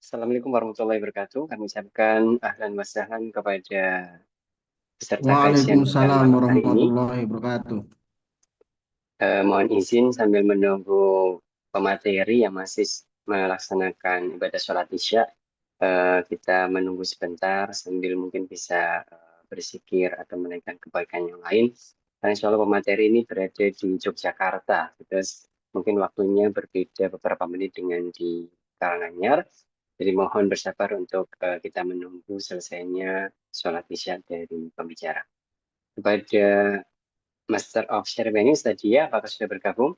Assalamualaikum warahmatullahi wabarakatuh. Kami ucapkan ahlan wa sahlan kepada peserta kajian pada Waalaikumsalam malam hari ini. warahmatullahi wabarakatuh. Mohon izin sambil menunggu pemateri yang masih melaksanakan ibadah sholat isya. Kita menunggu sebentar sambil mungkin bisa berzikir atau menaikkan kebaikan yang lain. Karena insya Allah pemateri ini berada di Yogyakarta. Terus mungkin waktunya berbeda beberapa menit dengan di Karanganyar. Jadi mohon bersabar untuk kita menunggu selesainya sholat isya dari pembicara. Kepada Master of Ceremonies tadi ya, apakah sudah bergabung?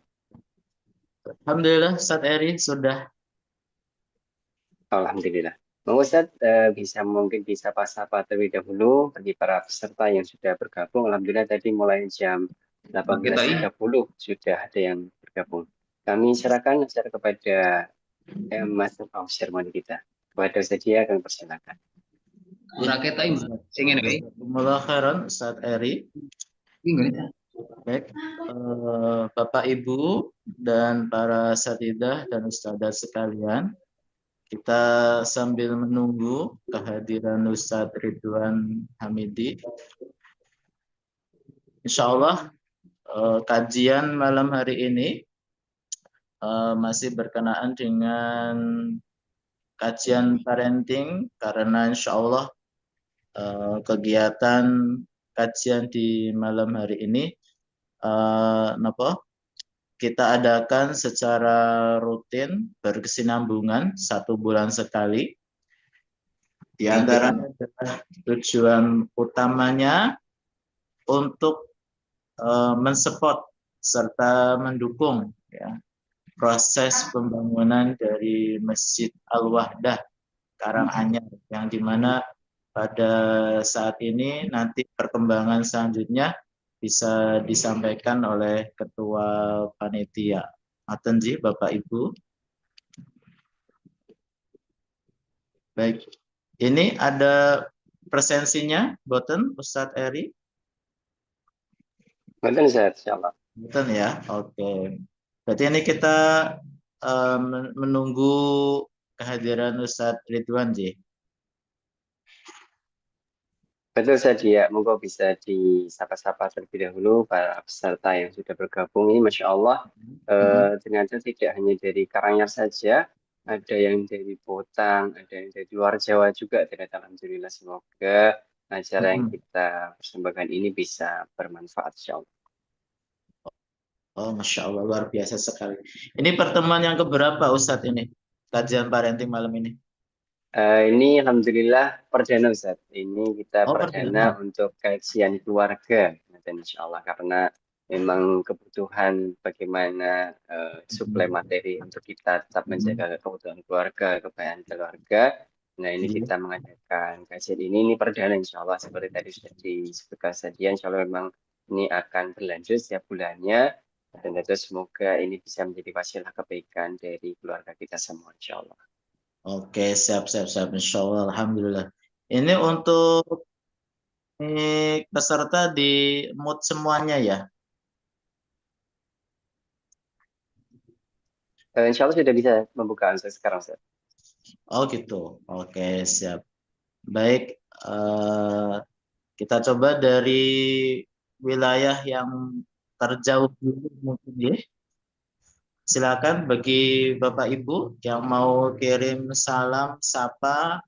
Alhamdulillah, Ustaz Eri sudah. Alhamdulillah. Bang Ustadz bisa mungkin bisa sapa terlebih dahulu bagi para peserta yang sudah bergabung. Alhamdulillah tadi mulai jam 18.30 sudah ada yang bergabung. Kami serahkan acara kepada Master of Ceremony kita. Kepada Ustadz Dia kami persilakan. Jazakumullah khairan, Ustaz Eri. Baik, Bapak Ibu dan para satidah dan ustadzah sekalian, kita sambil menunggu kehadiran Ustadz Ridwan Hamidi. Insya Allah kajian malam hari ini masih berkenaan dengan kajian parenting, karena insya Allah kegiatan kajian di malam hari ini kita adakan secara rutin berkesinambungan 1 bulan sekali. Di antaranya adalah tujuan utamanya untuk mensupport serta mendukung ya, proses pembangunan dari Masjid Al-Wahdah Karanganyar, yang dimana pada saat ini nanti perkembangan selanjutnya bisa disampaikan oleh Ketua Panitia. Atenji Bapak Ibu. Baik, ini ada presensinya, boten Ustadz Eri? Betul Ustadz, insyaAllah. Boten ya, oke. Berarti ini kita menunggu kehadiran Ustadz Ridwan Ji. Betul saja, monggo bisa disapa-sapa terlebih dahulu para peserta yang sudah bergabung ini, Masya Allah, ternyata tidak hanya dari Karanganyar saja, ada yang dari Botang, ada yang dari luar Jawa juga, ternyata Alhamdulillah, semoga acara yang kita persembahkan ini bisa bermanfaat, Insya Allah. Oh, Masya Allah, luar biasa sekali. Ini pertemuan yang keberapa Ustadz ini? Kajian parenting malam ini? Ini Alhamdulillah perdana Ustaz. Ini kita perdana untuk kajian keluarga. Dan insya Allah karena memang kebutuhan bagaimana suplai materi untuk kita tetap menjaga kebutuhan keluarga, kebaikan keluarga. Nah ini kita mengadakan kajian ini perdana insya Allah seperti tadi sudah disebutkan saja. Insya Allah memang ini akan berlanjut setiap bulannya. Dan tentu semoga ini bisa menjadi wasilah kebaikan dari keluarga kita semua insya Allah. Oke, siap. Insya Allah, Alhamdulillah. Ini untuk peserta di mood semuanya ya? Insya Allah sudah bisa membuka answer sekarang, Ustaz. Oh gitu, oke siap. Baik, kita coba dari wilayah yang terjauh dulu mungkin ya. Silakan bagi Bapak Ibu yang mau kirim salam, sapa,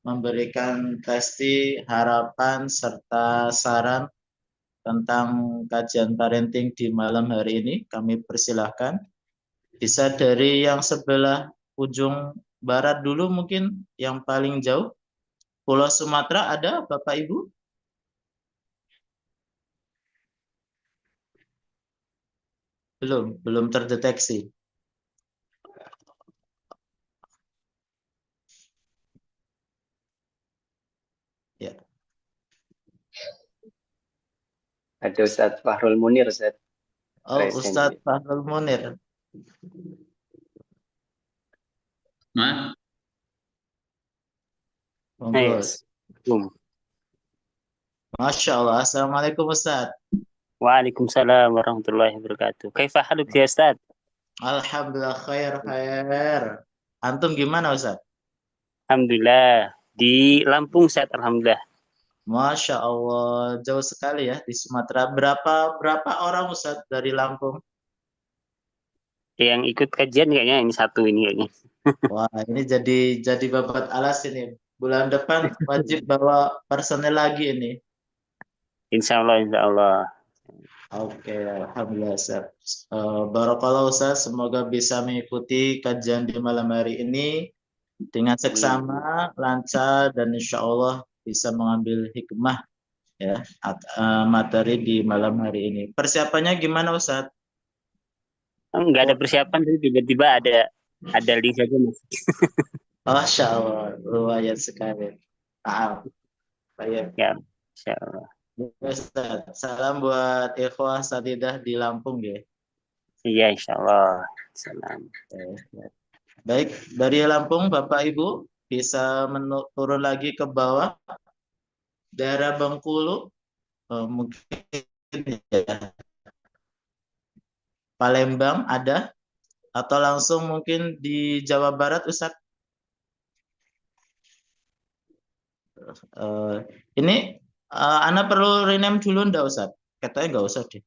memberikan testi, harapan, serta saran tentang kajian parenting di malam hari ini, kami persilahkan. Bisa dari yang sebelah ujung barat dulu mungkin, yang paling jauh. Pulau Sumatera ada Bapak Ibu? Belum terdeteksi. Ya. Ada Ustaz Fahrul Munir, Ustaz. Oh, Ustadz Fahrul Munir. Yes. Masya Allah. Assalamualaikum Ustadz. Waalaikumsalam warahmatullahi wabarakatuh. Kaifa haluk ya Ustaz? Alhamdulillah khair. Antum gimana Ustadz? Alhamdulillah. Di Lampung, Ustaz. Alhamdulillah. Masya Allah, jauh sekali ya di Sumatera. Berapa orang Ustaz dari Lampung? Yang ikut kajian kayaknya ini satu ini kayaknya. Wah, ini jadi babat alas ini. Bulan depan wajib bawa personel lagi ini. Insya Allah, insya Allah. Oke, Alhamdulillah Ustaz. Barakallah Ustaz, semoga bisa mengikuti kajian di malam hari ini dengan seksama, lancar, dan insya Allah bisa mengambil hikmah ya materi di malam hari ini. Persiapannya gimana Ustaz? Enggak ada persiapan, tapi tiba-tiba ada link saja Mas. Masya Allah, lumayan sekali. Maaf. Baik. Ya, insya Allah. Ya, Ustaz. Salam buat ikhwah Satidah di Lampung ya. Iya, insya Allah. Salam. Baik, dari Lampung Bapak Ibu bisa turun lagi ke bawah daerah Bengkulu, mungkin ya. Palembang ada atau langsung mungkin di Jawa Barat Ustaz. Eh, ini Anda perlu rename dulu ndak Ustaz? Katanya nggak usah deh.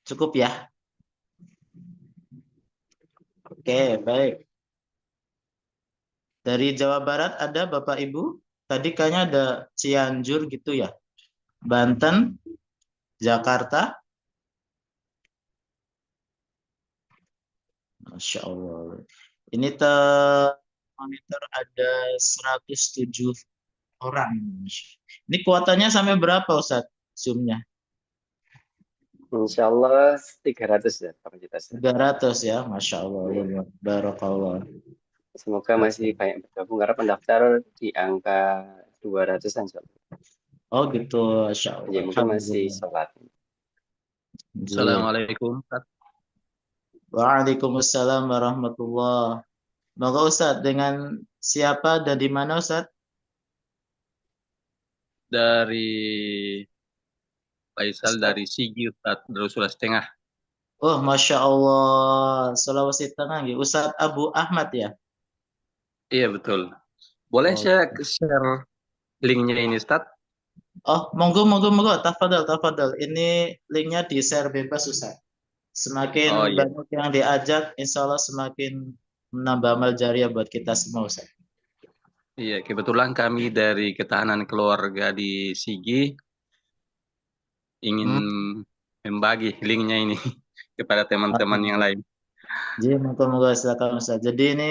Cukup ya. Oke, baik. Dari Jawa Barat ada Bapak Ibu? Tadi kayaknya ada Cianjur gitu ya. Banten, Jakarta. Masya Allah. Ini monitor ada 107 orang. Ini kuotanya sampai berapa Ustaz? Zoom-nya? Insya Allah 300 ya kapasitas. 300 ya, Masya Allah. Barakallah. Semoga masih banyak bergabung karena pendaftar di angka 200-an. Oh gitu, Masya Allah. Ya mungkin masih Alhamdulillah. sholat. Assalamualaikum. Waalaikumsalam warahmatullah. Maka Ustaz, dengan siapa dan di mana Ustaz? Dari Faisal Ustaz. dari Sigi, Ustaz, dari Sulawesi Tengah. Oh, Masya Allah. Sulawesi Tengah. Ya. Ustaz Abu Ahmad ya? Iya, betul. Boleh Oh. saya share linknya ini, Ustaz? Oh, monggo, monggo, monggo. Tafadhal, tafadhal. Ini linknya di share bebas Ustaz. Semakin Oh iya, banyak yang diajak, insya Allah semakin menambah amal jariah buat kita semua Ustaz. iya. Kebetulan kami dari ketahanan keluarga di Sigi ingin membagi linknya ini kepada teman-teman yang lain. Jadi moga-moga silakan Ustaz. Jadi ini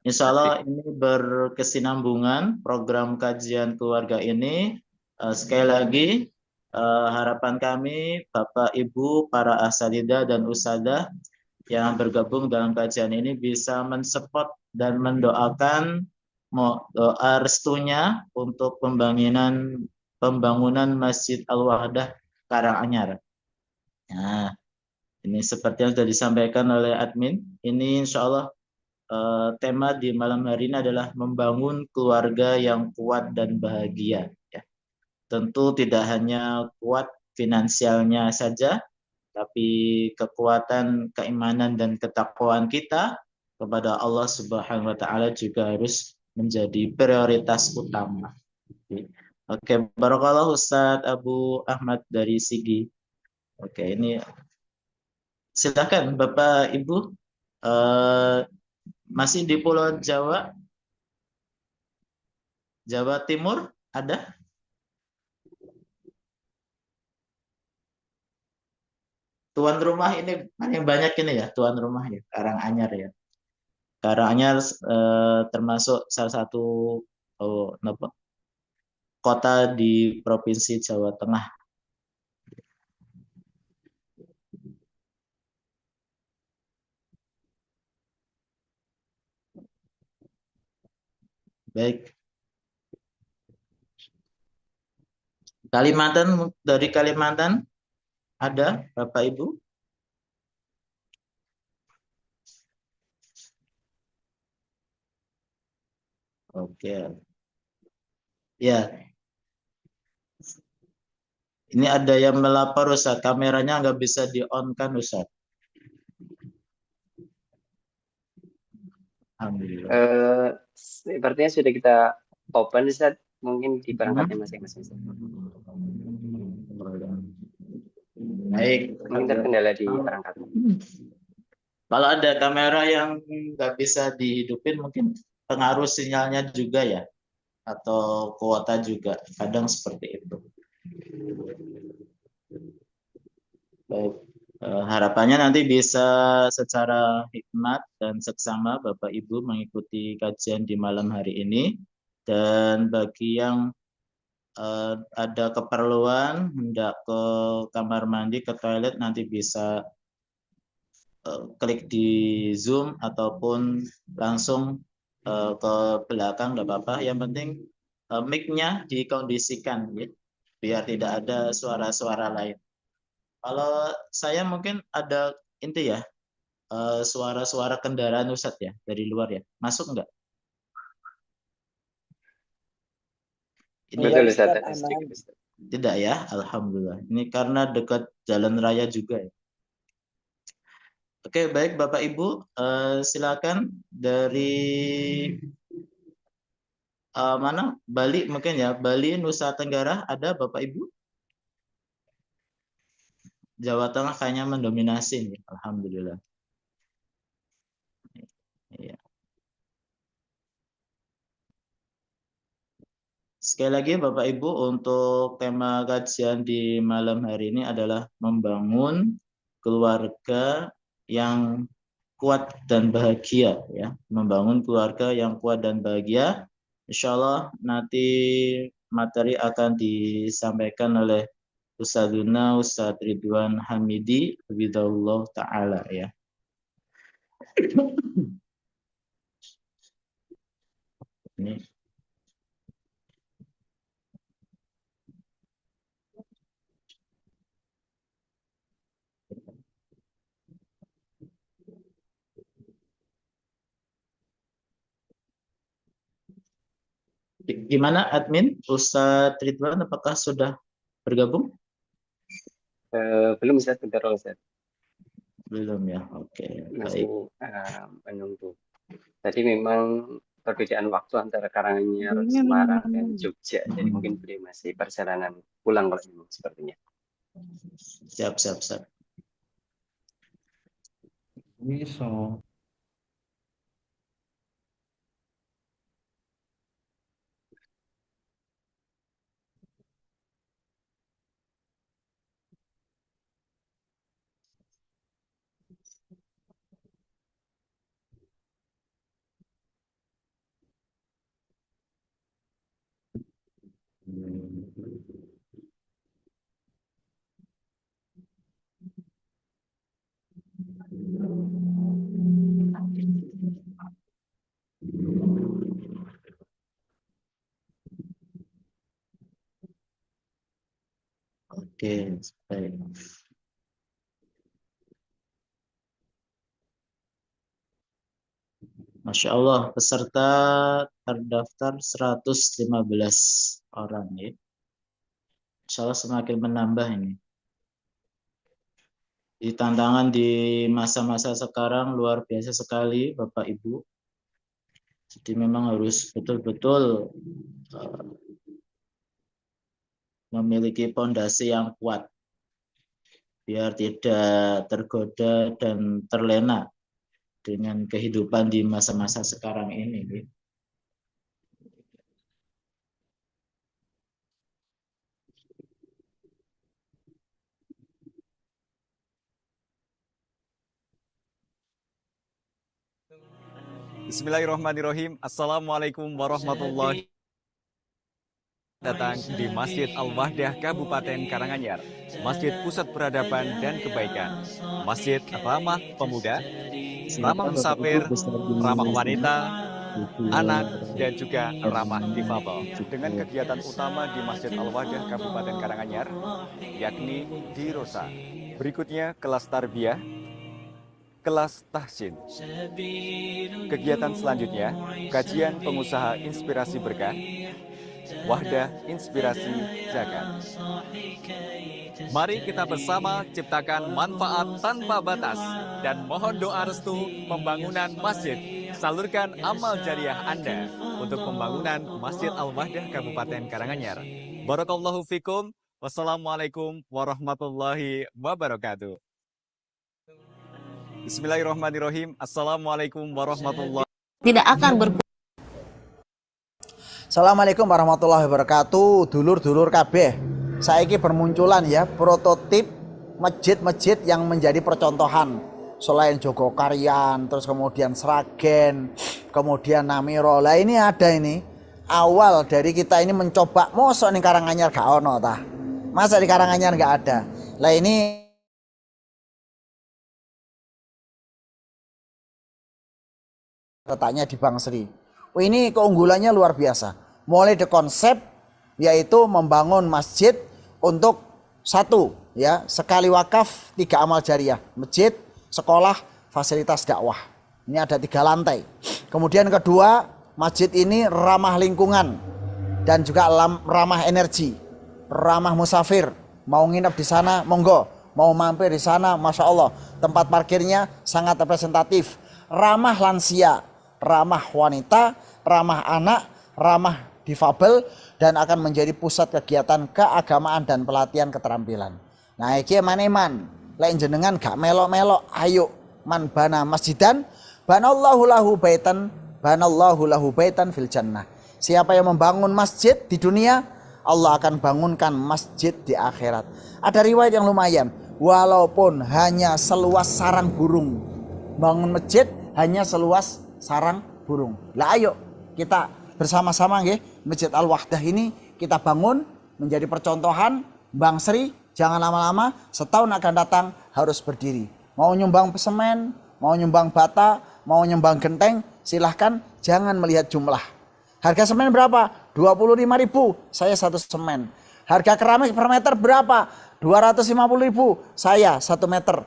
insya Allah ini berkesinambungan program kajian keluarga ini. Sekali lagi harapan kami Bapak Ibu para asatidzah dan usadah yang bergabung dalam kajian ini bisa mensupport dan mendoakan doa restunya untuk pembangunan Masjid Al-Wahdah Karanganyar. Nah, ini seperti yang sudah disampaikan oleh admin. Ini insya Allah tema di malam hari ini adalah membangun keluarga yang kuat dan bahagia. Ya. Tentu tidak hanya kuat finansialnya saja, tapi kekuatan keimanan dan ketakwaan kita kepada Allah Subhanahu wa taala juga harus menjadi prioritas utama. Oke, barakallah Ustadz Abu Ahmad dari Sigi. Oke, ini silakan Bapak Ibu masih di Pulau Jawa, Jawa Timur ada? Tuan rumah ini paling banyak ini ya, tuan rumah ya, Karanganyar ya. Karanganyar termasuk salah satu kota di Provinsi Jawa Tengah. Baik. Kalimantan, dari Kalimantan ada Bapak Ibu? Oke. Ya. Ini ada yang melapor Ustaz, kameranya nggak bisa di-on kan Ustaz? Alhamdulillah. Sepertinya sudah kita open, Ustaz. Mungkin di perangkatnya masing-masing, Ustaz. Baik. Mungkin terkendala di perangkat. Kalau ada kamera yang nggak bisa dihidupin, mungkin pengaruh sinyalnya juga ya, atau kuota juga, kadang seperti itu. Baik. Harapannya nanti bisa secara hikmat dan seksama Bapak Ibu mengikuti kajian di malam hari ini. Dan bagi yang ada keperluan hendak ke kamar mandi, ke toilet, nanti bisa klik di Zoom ataupun langsung ke belakang, nggak apa-apa. Yang penting mic-nya dikondisikan ya, biar tidak ada suara-suara lain. Kalau saya mungkin ada inti ya, suara-suara kendaraan Ustadz ya dari luar ya, masuk nggak? Ini Betul, Ustaz. Ada sedikit, Ustaz. tidak ya, alhamdulillah. Ini karena dekat jalan raya juga ya. Oke, baik Bapak Ibu, silakan dari mana? Bali mungkin ya, Bali, Nusa Tenggara ada Bapak Ibu? Jawa Tengah kayaknya mendominasi nih, alhamdulillah. Iya. Sekali lagi Bapak Ibu, untuk tema kajian di malam hari ini adalah membangun keluarga yang kuat dan bahagia ya, membangun keluarga yang kuat dan bahagia. Insya Allah nanti materi akan disampaikan oleh Ustadzuna Ustadz Ridwan Hamidi Hafizahullah Ta'ala ya. Ini. Gimana admin Ustadz Ridwan, apakah sudah bergabung? Belum, Ustaz. Bentar, Ustaz. Belum ya, oke. Masih Baik. menunggu. Tadi memang perbedaan waktu antara Karanganyar, Semarang, dan Jogja. Jadi mungkin beliau masih perjalanan pulang kalau memang sepertinya. Siap. Bisa. Oke, baik. Masya Allah, peserta terdaftar 115 orang ya. Insya Allah semakin menambah ini. Di tantangan di masa-masa sekarang luar biasa sekali Bapak Ibu. Jadi memang harus betul-betul memiliki pondasi yang kuat biar tidak tergoda dan terlena dengan kehidupan di masa-masa sekarang ini. Bismillahirrahmanirrahim. Assalamualaikum warahmatullahi wabarakatuh. Datang di Masjid Al-Wahdah Kabupaten Karanganyar, Masjid Pusat Peradaban dan Kebaikan, Masjid Ramah Pemuda, ramah musafir, ramah wanita, anak, dan juga ramah difabel. Dengan kegiatan utama di Masjid Al-Wahdah Kabupaten Karanganyar, yakni di Rosa. Berikutnya kelas tarbiyah, kelas tahsin. Kegiatan selanjutnya, kajian pengusaha inspirasi berkah, Wahdah Inspirasi Zakat. Mari kita bersama ciptakan manfaat tanpa batas dan mohon doa restu pembangunan masjid salurkan amal jariah Anda untuk pembangunan Masjid Al-Wahdah Kabupaten Karanganyar. Barakallahu fikum. Wassalamualaikum warahmatullahi wabarakatuh. Bismillahirrahmanirrahim. Assalamualaikum warahmatullahi tidak akan Assalamualaikum warahmatullahi wabarakatuh. Dulur-dulur kabeh, saiki bermunculan ya prototip masjid-masjid yang menjadi percontohan. Selain Jogokarian, terus kemudian Sragen, kemudian Namiro. Lah ini ada ini awal dari kita ini mencoba mosok ning Karanganyar gak ono tah. Masa di Karanganyar nggak ada? Lah ini letaknya di Bangsri. Ini keunggulannya luar biasa. Mulai dari konsep yaitu membangun masjid untuk satu ya, sekali wakaf 3 amal jariah, masjid, sekolah, fasilitas dakwah. Ini ada 3 lantai. Kemudian kedua, masjid ini ramah lingkungan dan juga ramah energi. Ramah musafir, mau nginep di sana monggo, mau mampir di sana masya Allah, tempat parkirnya sangat representatif. Ramah lansia, ramah wanita, ramah anak, ramah difabel, dan akan menjadi pusat kegiatan keagamaan dan pelatihan keterampilan. Nah iki maneman lek jenengan gak melok-melok, ayo man bana masjidan banallahu lahu baitan fil jannah. Siapa yang membangun masjid di dunia, Allah akan bangunkan masjid di akhirat. Ada riwayat yang lumayan, walaupun hanya seluas sarang burung. Bangun masjid hanya seluas sarang burung. Lah ayo kita bersama-sama nggih, Masjid Al-Wahdah ini kita bangun menjadi percontohan. Bangsri jangan lama-lama, setahun akan datang harus berdiri. Mau nyumbang semen, mau nyumbang bata, mau nyumbang genteng, silahkan, jangan melihat jumlah. Harga semen berapa? 25.000, saya 1 semen. Harga keramik per meter berapa? 250.000, saya 1 meter.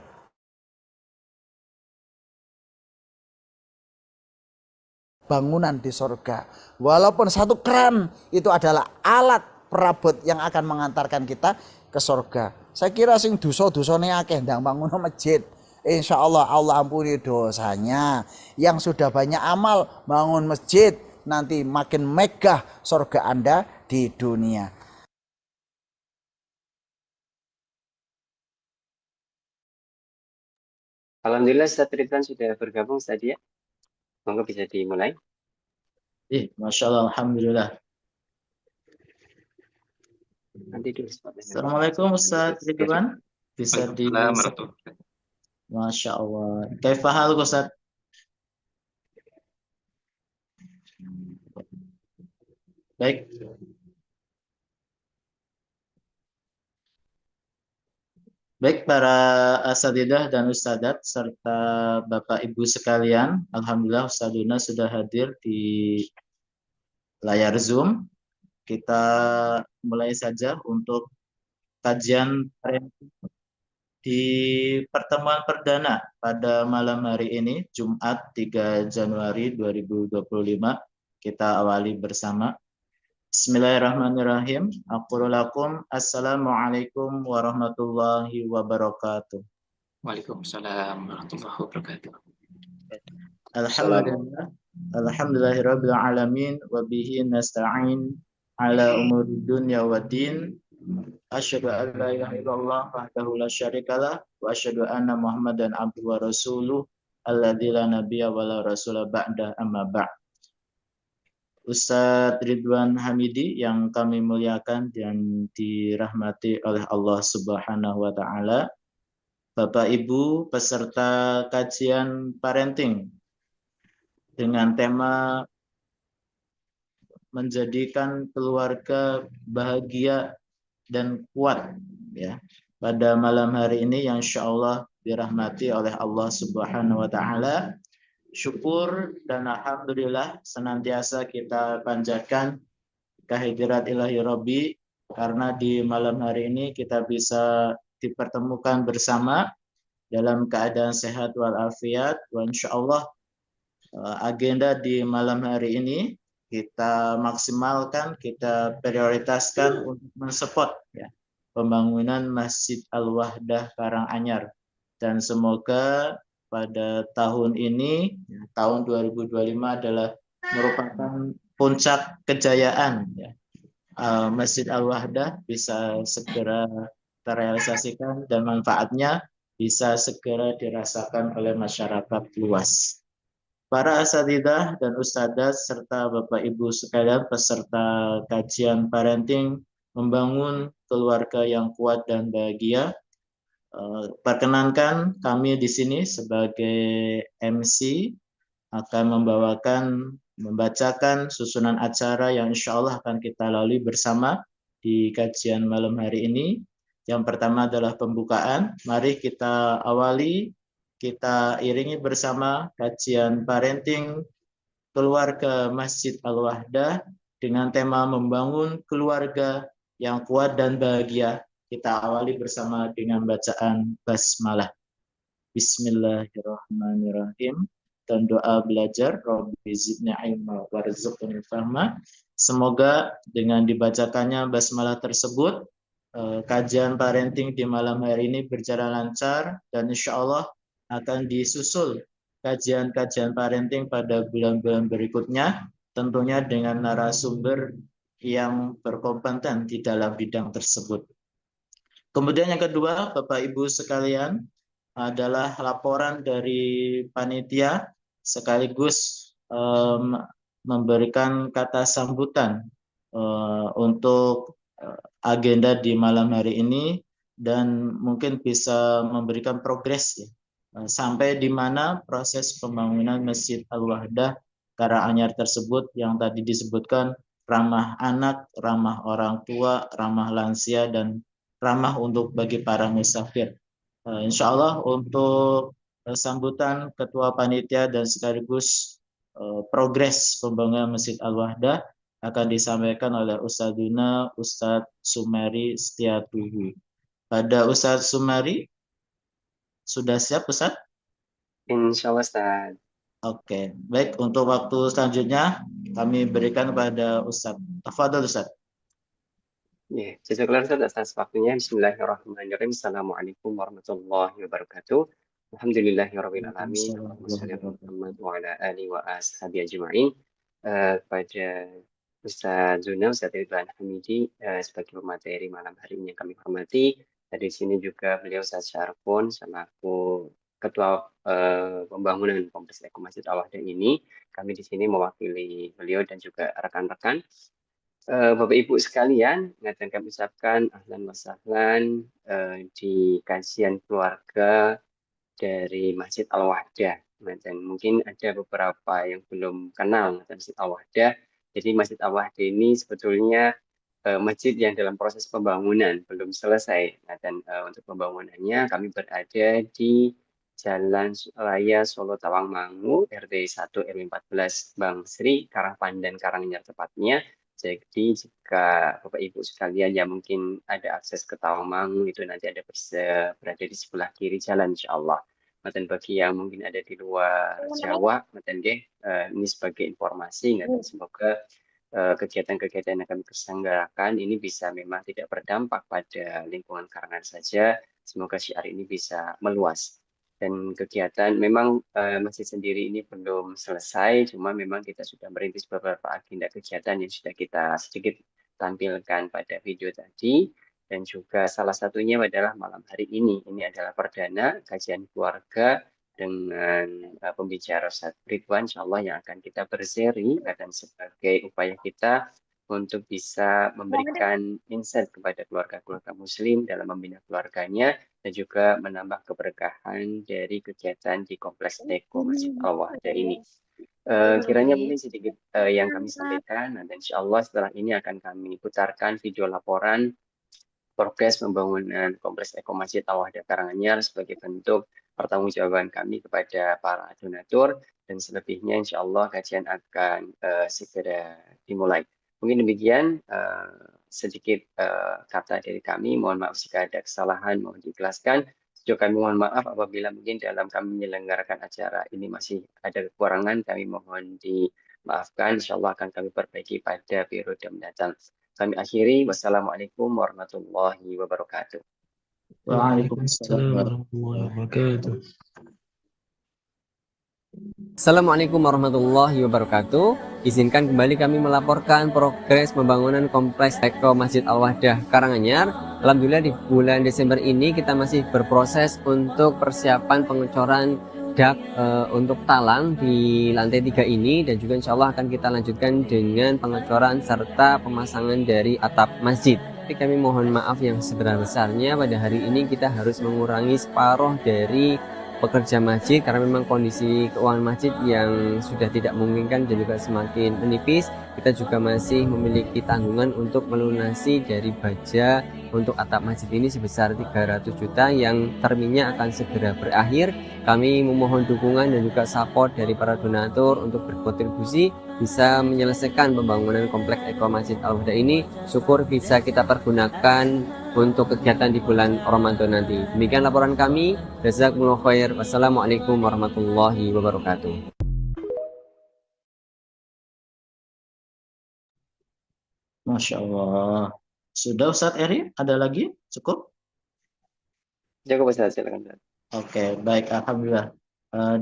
Bangunan di surga. Walaupun 1 keran itu adalah alat perabot yang akan mengantarkan kita ke surga. Saya kira sing dosa-dosane akeh ndang bangun masjid. Insya Allah Allah ampuni dosanya. Yang sudah banyak amal bangun masjid, nanti makin megah surga Anda di dunia. Alhamdulillah Ustaz Ridwan sudah bergabung tadi ya. Monggo bisa dimulai. Masya Allah, Alhamdulillah. Nanti dulu. Assalamualaikum Ustaz Ridwan. Bisa di Masya Allah. Kaifa hal Ustaz? Baik. Baik para asatidzah dan ustadzat serta Bapak Ibu sekalian, alhamdulillah Ustadzuna sudah hadir di layar Zoom. Kita mulai saja untuk kajian di pertemuan perdana pada malam hari ini, Jumat 3 Januari 2025. Kita awali bersama. Bismillahirrahmanirrahim. Aqulu lakum assalamualaikum warahmatullahi wabarakatuh. Waalaikumsalam warahmatullahi wabarakatuh. Alhamdulillah. Alhamdulillahirabbil alamin wa bihi nasta'in ala umuri dunya waddin. Asyhadu an la ilaha illallah wahdahu la syarikalah wa asyhadu anna Muhammadan abduhu wa rasuluh alladzi la nabiyya wa la rasula ba'da amma ba'd. Ustadz Ridwan Hamidi yang kami muliakan dan dirahmati oleh Allah Subhanahu wa taala. Bapak Ibu peserta kajian parenting dengan tema menjadikan keluarga bahagia dan kuat ya. Pada malam hari ini yang insyaallah dirahmati oleh Allah Subhanahu wa taala. Syukur dan alhamdulillah senantiasa kita panjatkan kehadirat ilahi Rabbi karena di malam hari ini kita bisa dipertemukan bersama dalam keadaan sehat walafiat. Wa insyaallah agenda di malam hari ini kita maksimalkan, kita prioritaskan untuk mensupport ya, pembangunan Masjid Al-Wahdah Karanganyar, dan semoga pada tahun ini, tahun 2025 adalah merupakan puncak kejayaan ya. Masjid Al-Wahdah bisa segera terrealisasikan dan manfaatnya bisa segera dirasakan oleh masyarakat luas. Para asatidzah dan ustadzah serta Bapak Ibu sekalian peserta kajian parenting membangun keluarga yang kuat dan bahagia. Perkenankan kami di sini sebagai MC akan membacakan susunan acara yang insya Allah akan kita lalui bersama di kajian malam hari ini. Yang pertama adalah pembukaan. Mari kita awali, kita iringi bersama kajian parenting keluarga Masjid Al-Wahdah dengan tema membangun keluarga yang kuat dan bahagia. Kita awali bersama dengan bacaan basmalah. Bismillahirrahmanirrahim. Dan doa belajar Rabbi zidni ilma warzuqni fahma. Semoga dengan dibacakannya basmalah tersebut kajian parenting di malam hari ini berjalan lancar dan insya Allah akan disusul kajian-kajian parenting pada bulan-bulan berikutnya, tentunya dengan narasumber yang berkompeten di dalam bidang tersebut. Kemudian yang kedua, Bapak Ibu sekalian, adalah laporan dari panitia sekaligus memberikan kata sambutan untuk agenda di malam hari ini dan mungkin bisa memberikan progres ya, sampai di mana proses pembangunan Masjid Al-Wahdah Karanganyar tersebut yang tadi disebutkan ramah anak, ramah orang tua, ramah lansia, dan ramah untuk bagi para musafir. Insya Allah untuk sambutan Ketua Panitia dan sekaligus progres pembangunan Masjid Al-Wahdah akan disampaikan oleh Ustadzuna Ustadz Sumeri Setiatuhu. Pada Ustadz Sumeri, sudah siap Ustadz? Insya Allah Ustaz. Oke, baik. Untuk waktu selanjutnya kami berikan kepada Ustadz. Tafadhol Ustadz. Ya, jazakallahu khairan atas waktunya. Bismillahirrahmanirrahim. Assalamualaikum warahmatullahi wabarakatuh. Alhamdulillahirabbil alamin. Allahumma shalli ala Muhammad wa ala alihi wa ashabihi ajmain. Pada Ustaz Zuna, Ustaz Ridwan Hamidi sebagai pemateri malam hari ini yang kami hormati. Di sini juga beliau Ustaz Syarfun selaku Ketua Pembangunan Kompleks Eko Masjid Al-Wahdah ini. Kami di sini mewakili beliau dan juga rekan-rekan. Bapak Ibu sekalian, kami ucapkan ahlan wa sahlan di kajian keluarga dari Masjid Al-Wahdah. Dan mungkin ada beberapa yang belum kenal Masjid Al-Wahdah. Jadi Masjid Al-Wahdah ini sebetulnya masjid yang dalam proses pembangunan, belum selesai. Dan untuk pembangunannya kami berada di Jalan Raya Solo Tawangmangu, RT 1 RW 14 Bang Sri, Karangpandan Karanganyar tepatnya. Jadi jika Bapak Ibu sekalian yang mungkin ada akses ke Tawangmangu itu nanti ada berada di sebelah kiri jalan insya Allah. Dan bagi yang mungkin ada di luar Jawa, ini sebagai informasi, semoga kegiatan-kegiatan yang kami selenggarakan ini bisa memang tidak berdampak pada lingkungan Karanganyar saja. Semoga syiar ini bisa meluas. Dan kegiatan memang masjid sendiri ini belum selesai, cuma memang kita sudah merintis beberapa agenda kegiatan yang sudah kita sedikit tampilkan pada video tadi. Dan juga salah satunya adalah malam hari ini. Ini adalah perdana kajian keluarga dengan pembicara Ustaz Ridwan, insya Allah yang akan kita berseri dan sebagai upaya kita untuk bisa memberikan insight kepada keluarga-keluarga muslim dalam membina keluarganya dan juga menambah keberkahan dari kegiatan di Kompleks Eko Masjid Al-Wahdah ini. Kiranya mungkin sedikit yang kami sampaikan, dan insya Allah setelah ini akan kami putarkan video laporan progres pembangunan Kompleks Eko Masjid Al-Wahdah Karanganyar sebagai bentuk pertanggungjawaban kami kepada para donatur, dan selebihnya insya Allah kajian akan segera dimulai. Mungkin demikian sedikit kata dari kami. Mohon maaf jika ada kesalahan, mohon dijelaskan. Juga kami mohon maaf apabila mungkin dalam kami menyelenggarakan acara ini masih ada kekurangan. Kami mohon dimaafkan. Insya Allah akan kami perbaiki pada periode mendatang. Kami akhiri. Wassalamualaikum warahmatullahi wabarakatuh. Waalaikumsalam warahmatullahi wabarakatuh. Assalamualaikum warahmatullahi wabarakatuh. Izinkan kembali kami melaporkan progres pembangunan kompleks Eko Masjid Al-Wahdah Karanganyar. Alhamdulillah di bulan Desember ini kita masih berproses untuk persiapan pengecoran dak untuk talang di lantai 3 ini, dan juga insya Allah akan kita lanjutkan dengan pengecoran serta pemasangan dari atap masjid. Tapi kami mohon maaf yang sebesar-besarnya, pada hari ini kita harus mengurangi separuh dari pekerja masjid karena memang kondisi keuangan masjid yang sudah tidak memungkinkan dan juga semakin menipis. Kita juga masih memiliki tanggungan untuk melunasi dari baja untuk atap masjid ini sebesar 300 juta yang terminnya akan segera berakhir. Kami memohon dukungan dan juga support dari para donatur untuk berkontribusi bisa menyelesaikan pembangunan kompleks Eko Masjid Al-Wahdah ini. Syukur bisa kita pergunakan untuk kegiatan di bulan Ramadan nanti. Demikian laporan kami. Jazakumullah khair. Wassalamualaikum warahmatullahi wabarakatuh. Masya Allah. Sudah Ustadz Eri? Ada lagi? Cukup? Cukup Ustaz, silakan Ustaz. Oke, baik. Alhamdulillah.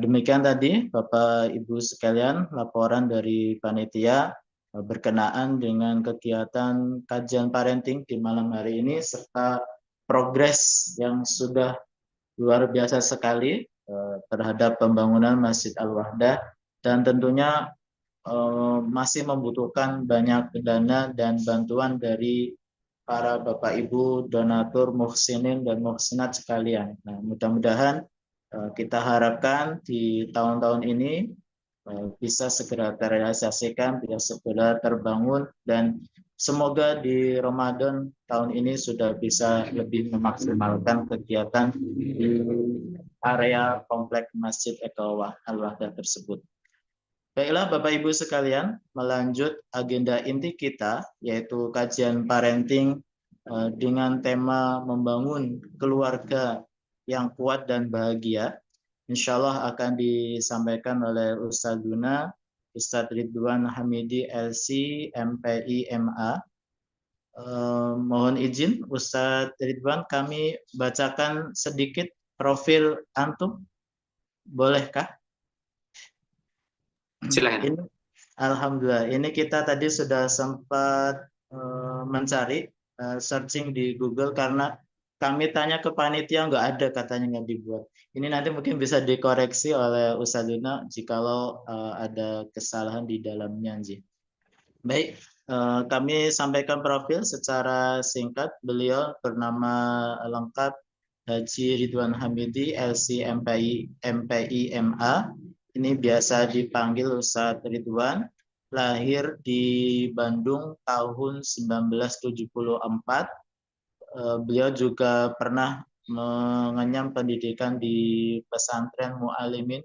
Demikian tadi Bapak Ibu sekalian laporan dari panitia berkenaan dengan kegiatan kajian parenting di malam hari ini serta progres yang sudah luar biasa sekali terhadap pembangunan Masjid Al-Wahdah, dan tentunya masih membutuhkan banyak dana dan bantuan dari para Bapak Ibu donatur muhsinin dan muhsinat sekalian. Nah, mudah-mudahan kita harapkan di tahun-tahun ini bisa segera terrealisasikan, bisa segera terbangun, dan semoga di Ramadan tahun ini sudah bisa lebih memaksimalkan kegiatan di area kompleks Masjid Eko Al-Wahdah tersebut. Baiklah Bapak Ibu sekalian, melanjut agenda inti kita yaitu kajian parenting dengan tema membangun keluarga yang kuat dan bahagia. Insya Allah akan disampaikan oleh Ustadzuna Ustadz Ridwan Hamidi LC MPI MA. Mohon izin Ustadz Ridwan, kami bacakan sedikit profil antum, bolehkah? Silakan. Ini, alhamdulillah, ini kita tadi sudah sempat mencari searching di Google karena kami tanya ke panitia nggak ada, katanya nggak dibuat. Ini nanti mungkin bisa dikoreksi oleh Ustadzuna jikalau ada kesalahan di dalamnya. Baik, kami sampaikan profil secara singkat. Beliau bernama lengkap Haji Ridwan Hamidi LC MPI MA. Ini biasa dipanggil Ustadz Ridwan, lahir di Bandung tahun 1974. Beliau juga pernah mengenyam pendidikan di pesantren Mu'alimin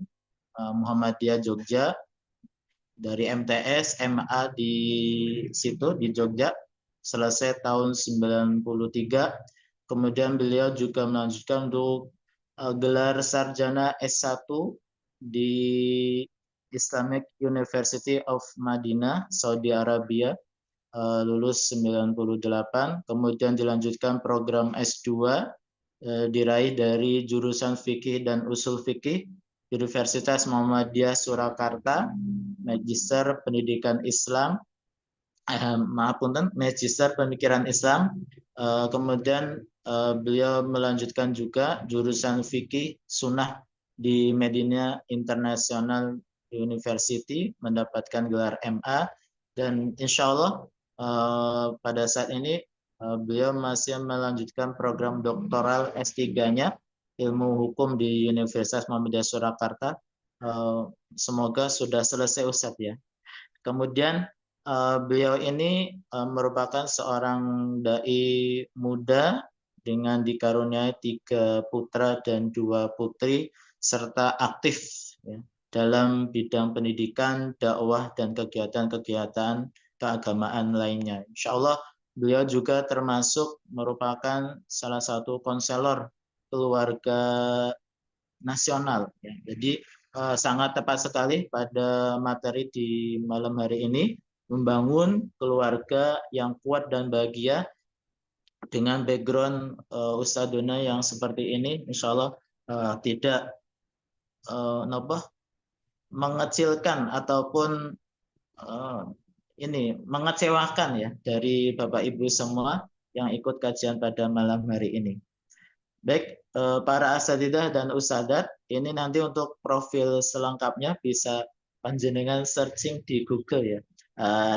Muhammadiyah Jogja, dari MTS, MA di situ di Jogja, selesai tahun 93. Kemudian beliau juga melanjutkan untuk gelar sarjana S1 di Islamic University of Madinah, Saudi Arabia, lulus 98. Kemudian dilanjutkan program S2 diraih dari jurusan fikih dan usul fikih Universitas Muhammadiyah Surakarta, Magister Pendidikan Islam, Magister Pemikiran Islam. Kemudian beliau melanjutkan juga jurusan fikih sunnah di Medina International University, mendapatkan gelar MA, dan insya Allah pada saat ini beliau masih melanjutkan program doktoral S3-nya ilmu hukum di Universitas Muhammadiyah Surakarta. Semoga sudah selesai Ustadz ya. Kemudian beliau ini merupakan seorang dai muda dengan dikaruniai 3 putra dan 2 putri, serta aktif ya, dalam bidang pendidikan, dakwah, dan kegiatan-kegiatan keagamaan lainnya. Insya Allah beliau juga termasuk merupakan salah satu konselor keluarga nasional. Ya. Jadi sangat tepat sekali pada materi di malam hari ini, membangun keluarga yang kuat dan bahagia dengan background Ustadzuna yang seperti ini. Insya Allah tidak mengecilkan ataupun ini mengecewakan ya dari Bapak Ibu semua yang ikut kajian pada malam hari ini. Baik, para asatidzah dan ustadzat, ini nanti untuk profil selengkapnya bisa panjenengan searching di Google ya.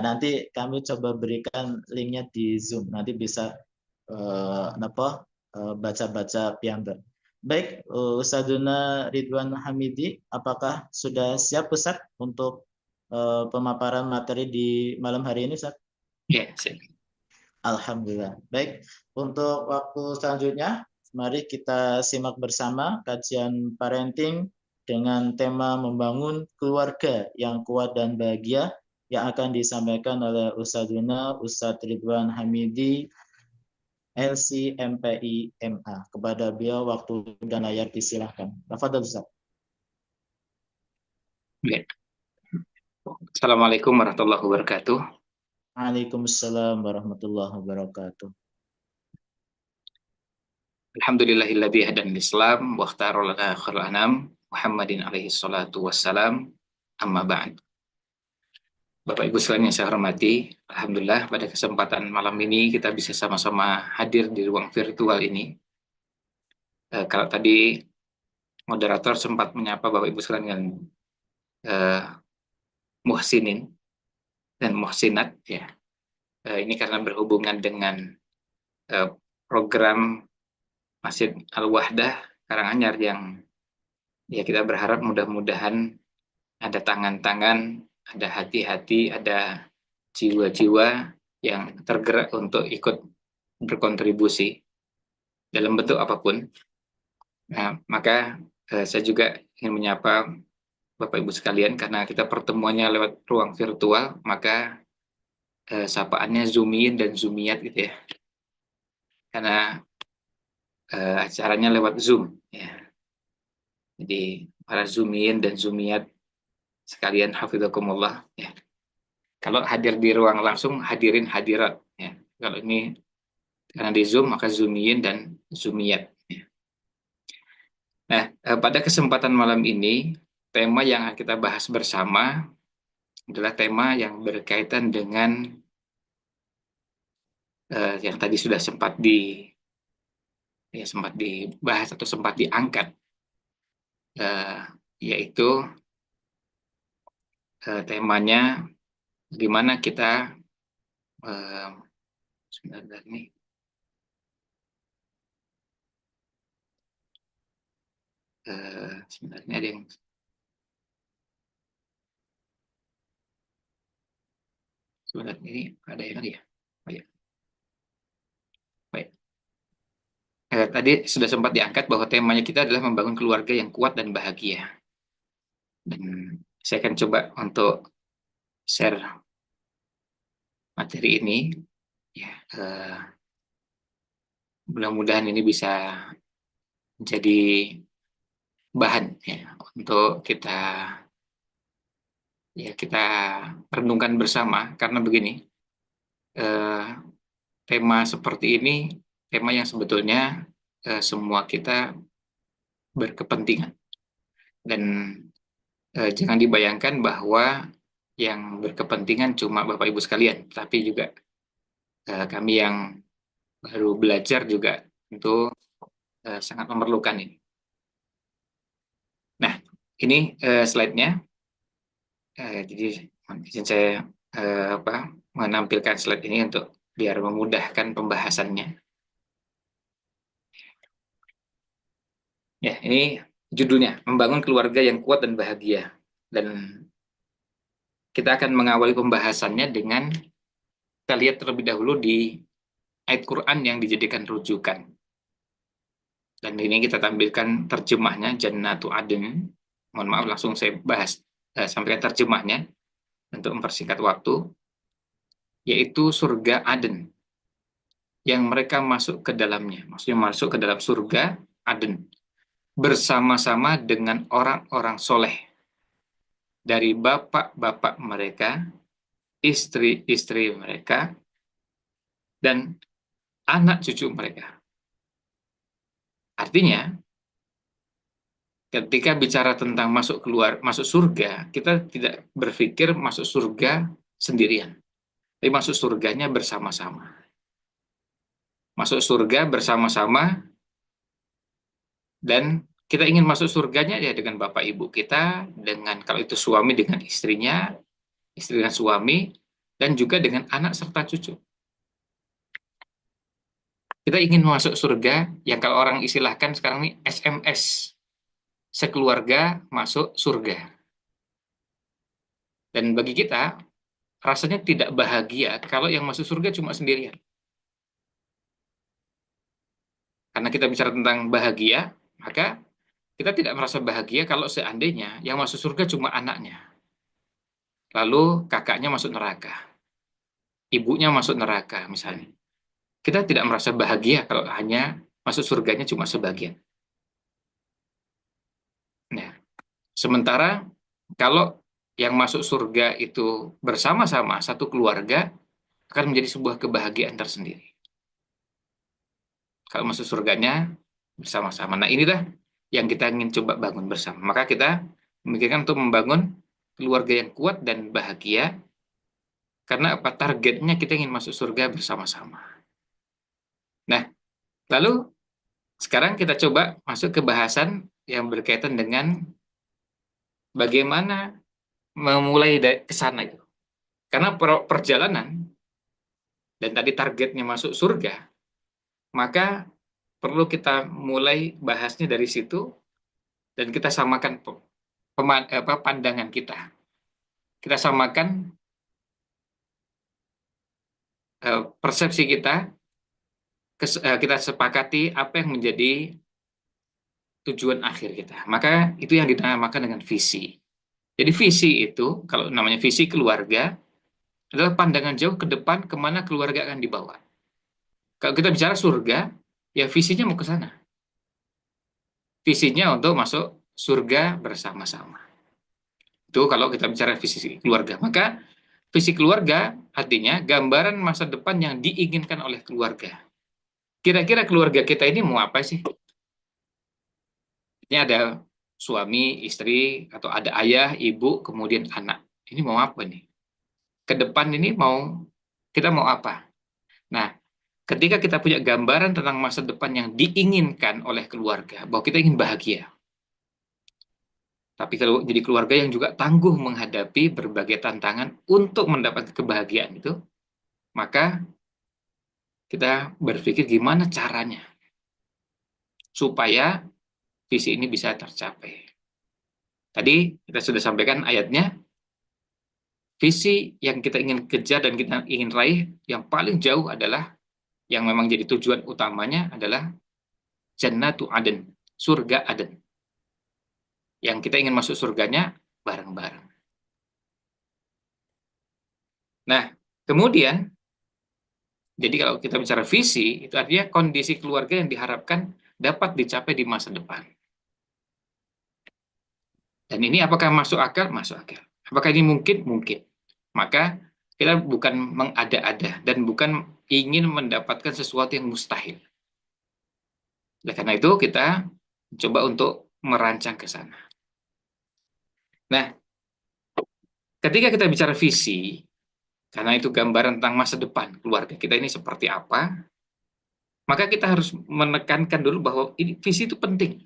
Nanti kami coba berikan linknya di Zoom. Nanti bisa baca-baca piyambak. Baik, Ustadzuna Ridwan Hamidi, apakah sudah siap Ustadz untuk pemaparan materi di malam hari ini, Ustadz? Ya, siap. Alhamdulillah. Baik, untuk waktu selanjutnya, mari kita simak bersama kajian parenting dengan tema membangun keluarga yang kuat dan bahagia yang akan disampaikan oleh Ustadzuna Ustadz Ridwan Hamidi, LC MPI MA. Kepada beliau waktu dan layar disilahkan. Tafadhol Ustaz. Baik. Assalamualaikum warahmatullahi wabarakatuh. Waalaikumsalam warahmatullahi wabarakatuh. Alhamdulillahilladzi hadana Islam wa ikhtara lana khairal anam Muhammadin alaihi salatu wassalam. Amma ba'd. Bapak Ibu sekalian yang saya hormati, alhamdulillah pada kesempatan malam ini kita bisa sama-sama hadir di ruang virtual ini. Kalau tadi moderator sempat menyapa Bapak Ibu sekalian yang muhsinin dan muhsinat ya. Ini karena berhubungan dengan program Masjid Al-Wahdah Karanganyar yang ya kita berharap mudah-mudahan ada tangan-tangan, ada hati-hati, ada jiwa-jiwa yang tergerak untuk ikut berkontribusi dalam bentuk apapun. Nah, maka saya juga ingin menyapa Bapak Ibu sekalian karena kita pertemuannya lewat ruang virtual, maka sapaannya Zoomiin dan Zoomiyat gitu ya. Karena acaranya lewat Zoom ya. Jadi para Zoomiin dan Zoomiyat sekalian hafidzakumullah ya. Kalau hadir di ruang langsung hadirin hadirat ya. Kalau ini karena di Zoom maka Zoomiin dan Zoomiyat ya. Nah, pada kesempatan malam ini tema yang akan kita bahas bersama adalah tema yang berkaitan dengan yang tadi sudah sempat dibahas atau sempat diangkat, yaitu temanya bagaimana kita sebentar nih. Sebenarnya ada yang sebenarnya ini ada yang ya. Baik. Baik. Tadi sudah sempat diangkat bahwa temanya kita adalah membangun keluarga yang kuat dan bahagia. Dan saya akan coba untuk share materi ini. Ya, mudah-mudahan ini bisa jadi bahan ya untuk kita renungkan bersama karena begini, tema seperti ini tema yang sebetulnya semua kita berkepentingan dan jangan dibayangkan bahwa yang berkepentingan cuma Bapak Ibu sekalian, tapi juga kami yang baru belajar juga tentu sangat memerlukan ini. Nah, ini slide-nya. Jadi izin saya menampilkan slide ini untuk biar memudahkan pembahasannya. Ya, ini judulnya membangun keluarga yang kuat dan bahagia. Dan kita akan mengawali pembahasannya dengan kita lihat terlebih dahulu di ayat Quran yang dijadikan rujukan. Dan ini kita tampilkan terjemahnya Jannatu Adn. Mohon maaf langsung saya bahas sampaikan terjemahnya untuk mempersingkat waktu, yaitu surga Aden yang mereka masuk ke dalamnya, maksudnya masuk ke dalam surga Aden bersama-sama dengan orang-orang soleh dari bapak-bapak mereka, istri-istri mereka, dan anak cucu mereka. Artinya, ketika bicara tentang masuk surga, kita tidak berpikir masuk surga sendirian, tapi masuk surganya bersama-sama. Masuk surga bersama-sama, dan kita ingin masuk surganya ya dengan bapak ibu kita, dengan kalau itu suami dengan istrinya, istri dengan suami, dan juga dengan anak serta cucu. Kita ingin masuk surga yang kalau orang istilahkan sekarang ini SMS, sekeluarga masuk surga. Dan bagi kita, rasanya tidak bahagia kalau yang masuk surga cuma sendirian. Karena kita bicara tentang bahagia, maka kita tidak merasa bahagia kalau seandainya yang masuk surga cuma anaknya. Lalu kakaknya masuk neraka, ibunya masuk neraka misalnya. Kita tidak merasa bahagia kalau hanya masuk surganya cuma sebagian. Nah, sementara kalau yang masuk surga itu bersama-sama satu keluarga, akan menjadi sebuah kebahagiaan tersendiri. Kalau masuk surganya bersama-sama. Nah, inilah yang kita ingin coba bangun bersama. Maka kita memikirkan untuk membangun keluarga yang kuat dan bahagia, karena apa? Targetnya kita ingin masuk surga bersama-sama. Nah, lalu sekarang kita coba masuk ke bahasan yang berkaitan dengan bagaimana memulai dari ke sana itu. Karena perjalanan dan tadi targetnya masuk surga, maka perlu kita mulai bahasnya dari situ dan kita samakan pandangan kita. Kita samakan persepsi kita, kita sepakati apa yang menjadi tujuan akhir kita. Maka itu yang dinamakan dengan visi. Jadi visi itu, kalau namanya visi keluarga, adalah pandangan jauh ke depan kemana keluarga akan dibawa. Kalau kita bicara surga, ya visinya mau ke sana. Visinya untuk masuk surga bersama-sama. Itu kalau kita bicara visi keluarga. Maka visi keluarga artinya gambaran masa depan yang diinginkan oleh keluarga. Kira-kira keluarga kita ini mau apa sih? Ini ada suami, istri, atau ada ayah, ibu, kemudian anak. Ini mau apa nih? Ke depan ini kita mau apa? Nah, ketika kita punya gambaran tentang masa depan yang diinginkan oleh keluarga, bahwa kita ingin bahagia. Tapi kalau jadi keluarga yang juga tangguh menghadapi berbagai tantangan untuk mendapatkan kebahagiaan itu, maka kita berpikir gimana caranya supaya visi ini bisa tercapai. Tadi kita sudah sampaikan ayatnya, visi yang kita ingin kejar dan kita ingin raih yang paling jauh adalah, yang memang jadi tujuan utamanya adalah Jannatu Aden, surga Aden. Yang kita ingin masuk surganya bareng-bareng. Nah, kemudian, jadi kalau kita bicara visi, itu artinya kondisi keluarga yang diharapkan dapat dicapai di masa depan. Dan ini apakah masuk akal? Masuk akal. Apakah ini mungkin? Mungkin. Maka kita bukan mengada-ada dan bukan ingin mendapatkan sesuatu yang mustahil. Oleh karena itu kita coba untuk merancang ke sana. Nah, ketika kita bicara visi, karena itu gambaran tentang masa depan keluarga kita ini seperti apa, maka kita harus menekankan dulu bahwa visi itu penting.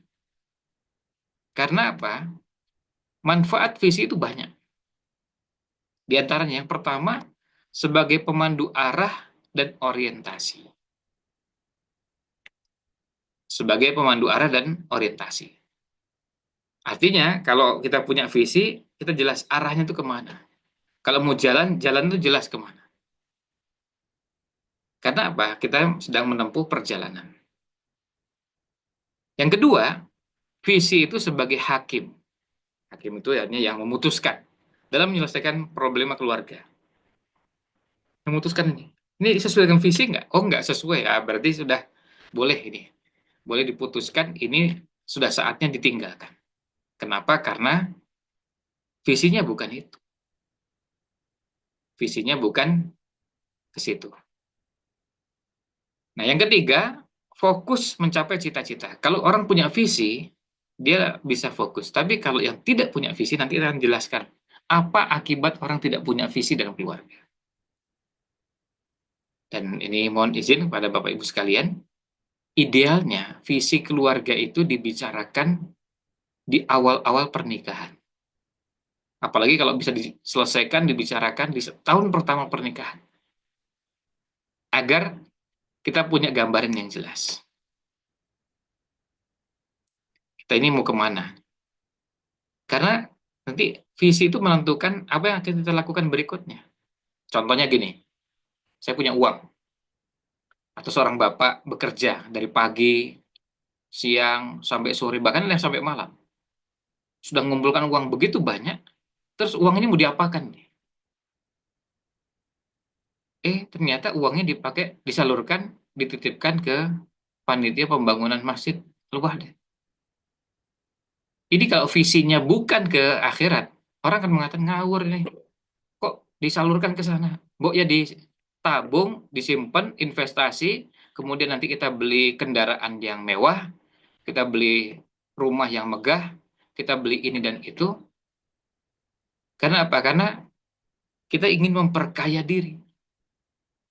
Karena apa? Manfaat visi itu banyak. Di antaranya yang pertama, sebagai pemandu arah dan orientasi. Sebagai pemandu arah dan orientasi. Artinya, kalau kita punya visi, kita jelas arahnya itu kemana. Kalau mau jalan itu jelas kemana. Karena apa? Kita sedang menempuh perjalanan. Yang kedua, visi itu sebagai hakim. Hakim itu artinya yang memutuskan dalam menyelesaikan problema keluarga. Memutuskan ini sesuai dengan visi nggak? Oh, nggak sesuai. Ya, berarti sudah boleh ini. Boleh diputuskan, ini sudah saatnya ditinggalkan. Kenapa? Karena visinya bukan itu. Visinya bukan ke situ. Nah, yang ketiga, fokus mencapai cita-cita. Kalau orang punya visi, dia bisa fokus. Tapi kalau yang tidak punya visi, nanti kita akan jelaskan apa akibat orang tidak punya visi dalam keluarga. Dan ini mohon izin kepada Bapak Ibu sekalian, idealnya visi keluarga itu dibicarakan di awal-awal pernikahan. Apalagi kalau bisa diselesaikan, dibicarakan di tahun pertama pernikahan. Agar kita punya gambaran yang jelas. Kita ini mau kemana? Karena nanti visi itu menentukan apa yang akan kita lakukan berikutnya. Contohnya gini, saya punya uang. Atau seorang bapak bekerja dari pagi, siang, sampai sore, bahkan sampai malam. Sudah mengumpulkan uang begitu banyak, terus uang ini mau diapakan? Ternyata uangnya dipakai, disalurkan, dititipkan ke panitia pembangunan Masjid Al-Wahdah. Ini kalau visinya bukan ke akhirat, orang akan mengatakan ngawur nih. Kok disalurkan ke sana? Mbok ya ditabung, disimpan, investasi, kemudian nanti kita beli kendaraan yang mewah, kita beli rumah yang megah, kita beli ini dan itu. Karena apa? Karena kita ingin memperkaya diri.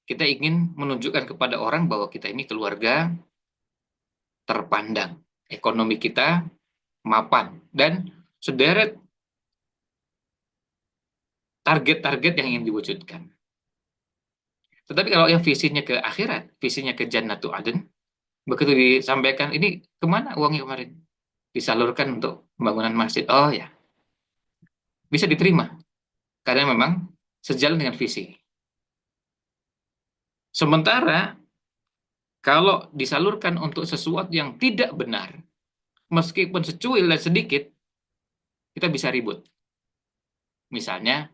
Kita ingin menunjukkan kepada orang bahwa kita ini keluarga terpandang. Ekonomi kita mapan. Dan sederet target-target yang ingin diwujudkan. Tetapi kalau yang visinya ke akhirat, visinya ke Jannatu Aden, begitu disampaikan, ini kemana uangnya kemarin? Disalurkan untuk pembangunan masjid. Oh ya, bisa diterima. Karena memang sejalan dengan visi. Sementara, kalau disalurkan untuk sesuatu yang tidak benar, meskipun secuil dan sedikit, kita bisa ribut. Misalnya,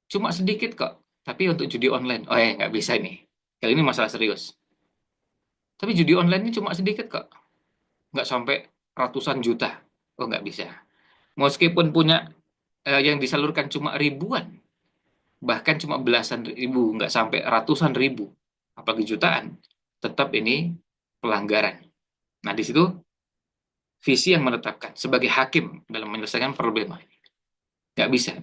cuma sedikit kok, tapi untuk judi online. Oh ya, nggak bisa ini. Kali ini masalah serius. Tapi judi online ini cuma sedikit kok. Nggak sampai ratusan juta. Oh, nggak bisa. Meskipun punya yang disalurkan cuma ribuan, bahkan cuma belasan ribu, nggak sampai ratusan ribu, apalagi jutaan, tetap ini pelanggaran. Nah, di situ visi yang menetapkan sebagai hakim dalam menyelesaikan problema ini. Nggak bisa.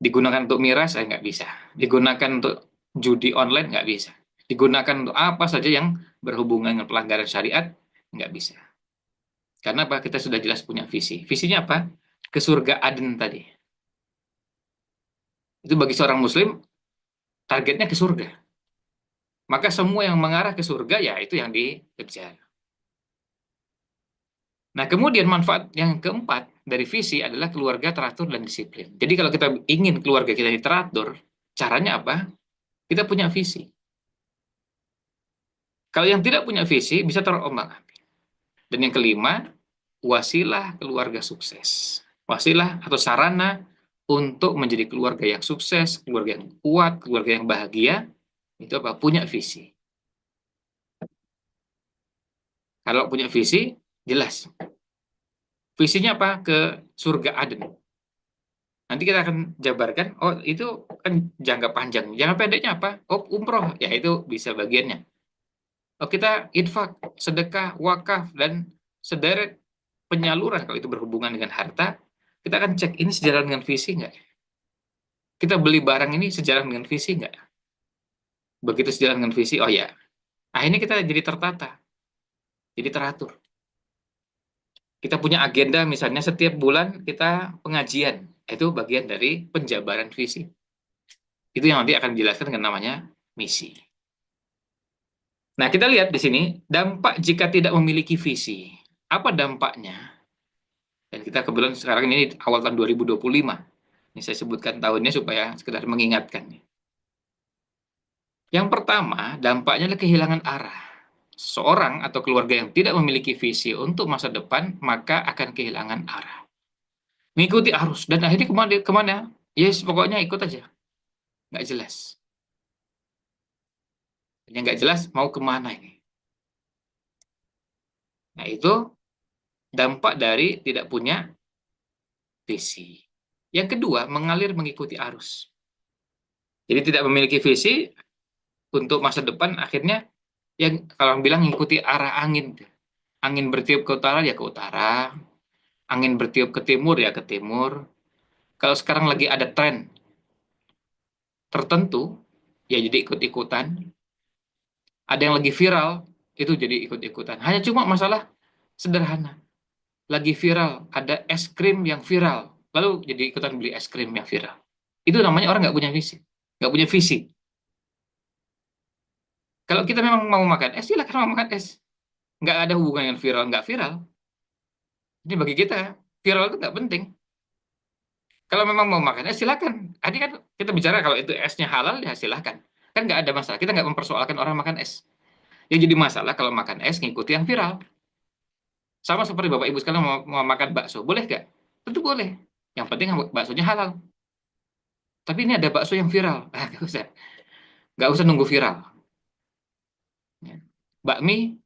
Digunakan untuk miras, nggak bisa. Digunakan untuk judi online, nggak bisa. Digunakan untuk apa saja yang berhubungan dengan pelanggaran syariat, nggak bisa. Karena apa? Kita sudah jelas punya visi. Visinya apa? Ke surga Aden tadi. Itu bagi seorang muslim, targetnya ke surga. Maka semua yang mengarah ke surga, ya itu yang dikejar. Nah, kemudian manfaat yang keempat dari visi adalah keluarga teratur dan disiplin. Jadi kalau kita ingin keluarga kita teratur, caranya apa? Kita punya visi. Kalau yang tidak punya visi, bisa terombang-ambing. Dan yang kelima, wasilah keluarga sukses. Wasilah atau sarana untuk menjadi keluarga yang sukses, keluarga yang kuat, keluarga yang bahagia, itu apa? Punya visi. Kalau punya visi, jelas. Visinya apa? Ke surga Aden. Nanti kita akan jabarkan, oh itu kan jangka panjang. Jangka pendeknya apa? Oh, umroh. Ya itu bisa bagiannya. Oh, kita infak, sedekah, wakaf, dan sederet penyaluran kalau itu berhubungan dengan harta. Kita akan cek ini sejalan dengan visi nggak? Kita beli barang ini sejalan dengan visi nggak? Begitu sejalan dengan visi, oh ya. Akhirnya kita jadi tertata. Jadi teratur. Kita punya agenda, misalnya setiap bulan kita pengajian. Itu bagian dari penjabaran visi. Itu yang nanti akan dijelaskan dengan namanya misi. Nah, kita lihat di sini, dampak jika tidak memiliki visi. Apa dampaknya? Dan kita kebetulan sekarang ini awal tahun 2025. Ini saya sebutkan tahunnya supaya sekedar mengingatkan. Yang pertama, dampaknya adalah kehilangan arah. Seorang atau keluarga yang tidak memiliki visi untuk masa depan, maka akan kehilangan arah. Mengikuti arus. Dan akhirnya kemana? Yes, pokoknya ikut aja. Nggak jelas. Yang nggak jelas mau kemana ini. Nah, itu dampak dari tidak punya visi. Yang kedua, mengalir mengikuti arus. Jadi tidak memiliki visi untuk masa depan, akhirnya yang kalau bilang mengikuti arah angin. Angin bertiup ke utara, ya ke utara. angin bertiup ke timur ya ke timur. Kalau sekarang lagi ada tren tertentu, ya jadi ikut-ikutan. Ada yang lagi viral, itu jadi ikut-ikutan. Hanya cuma masalah sederhana. Lagi viral, ada es krim yang viral. Lalu jadi ikutan beli es krim yang viral. Itu namanya orang nggak punya visi. Nggak punya visi. Kalau kita memang mau makan es, silakan mau makan es. Nggak ada hubungan dengan viral, nggak viral. Ini bagi kita, viral itu nggak penting. Kalau memang mau makan es, silakan. Tadi kan kita bicara kalau itu esnya halal, ya silakan. Kan nggak ada masalah. Kita nggak mempersoalkan orang makan es. Yang jadi masalah kalau makan es ngikuti yang viral. Sama seperti Bapak Ibu sekalian mau makan bakso, boleh nggak? Tentu boleh. Yang penting baksonya halal. Tapi ini ada bakso yang viral. Nggak usah nunggu viral. Ya. Bakmi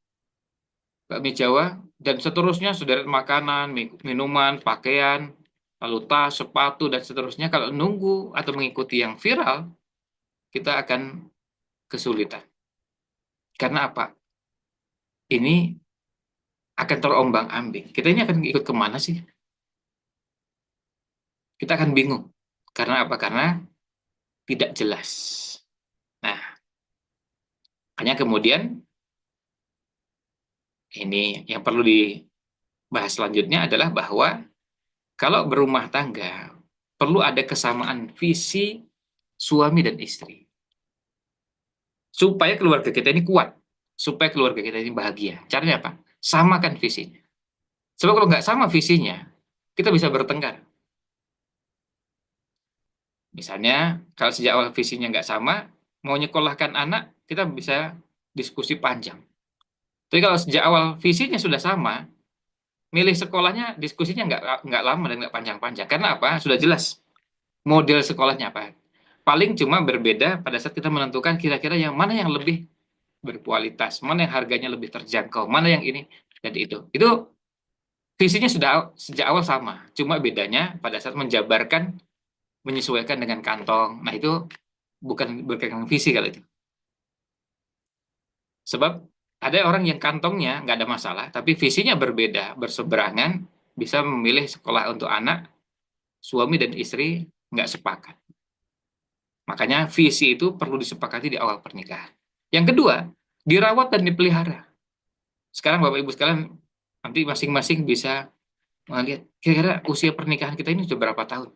Jawa, dan seterusnya, sederet makanan, minuman, pakaian, lalu tas, sepatu, dan seterusnya. Kalau nunggu atau mengikuti yang viral, kita akan kesulitan. Karena apa? Ini akan terombang-ambing. Kita ini akan ikut kemana sih? Kita akan bingung. Karena apa? Karena tidak jelas. Nah, hanya kemudian ini yang perlu dibahas selanjutnya adalah bahwa kalau berumah tangga perlu ada kesamaan visi suami dan istri. Supaya keluarga kita ini kuat, supaya keluarga kita ini bahagia. Caranya apa? Samakan visinya. Sebab kalau nggak sama visinya, kita bisa bertengkar. Misalnya, kalau sejak awal visinya nggak sama, mau nyekolahkan anak, kita bisa diskusi panjang. Tapi kalau sejak awal visinya sudah sama, milih sekolahnya, diskusinya nggak lama dan nggak panjang-panjang. Karena apa? Sudah jelas model sekolahnya apa. Paling cuma berbeda pada saat kita menentukan kira-kira yang mana yang lebih berkualitas, mana yang harganya lebih terjangkau, mana yang ini, dan itu. Itu visinya sudah sejak awal sama. Cuma bedanya pada saat menjabarkan, menyesuaikan dengan kantong. Nah, itu bukan berkaitan visi kalau itu. Sebab ada orang yang kantongnya nggak ada masalah, tapi visinya berbeda, berseberangan, bisa memilih sekolah untuk anak, suami dan istri nggak sepakat. Makanya visi itu perlu disepakati di awal pernikahan. Yang kedua, dirawat dan dipelihara. Sekarang Bapak Ibu sekalian, nanti masing-masing bisa melihat kira-kira usia pernikahan kita ini sudah berapa tahun.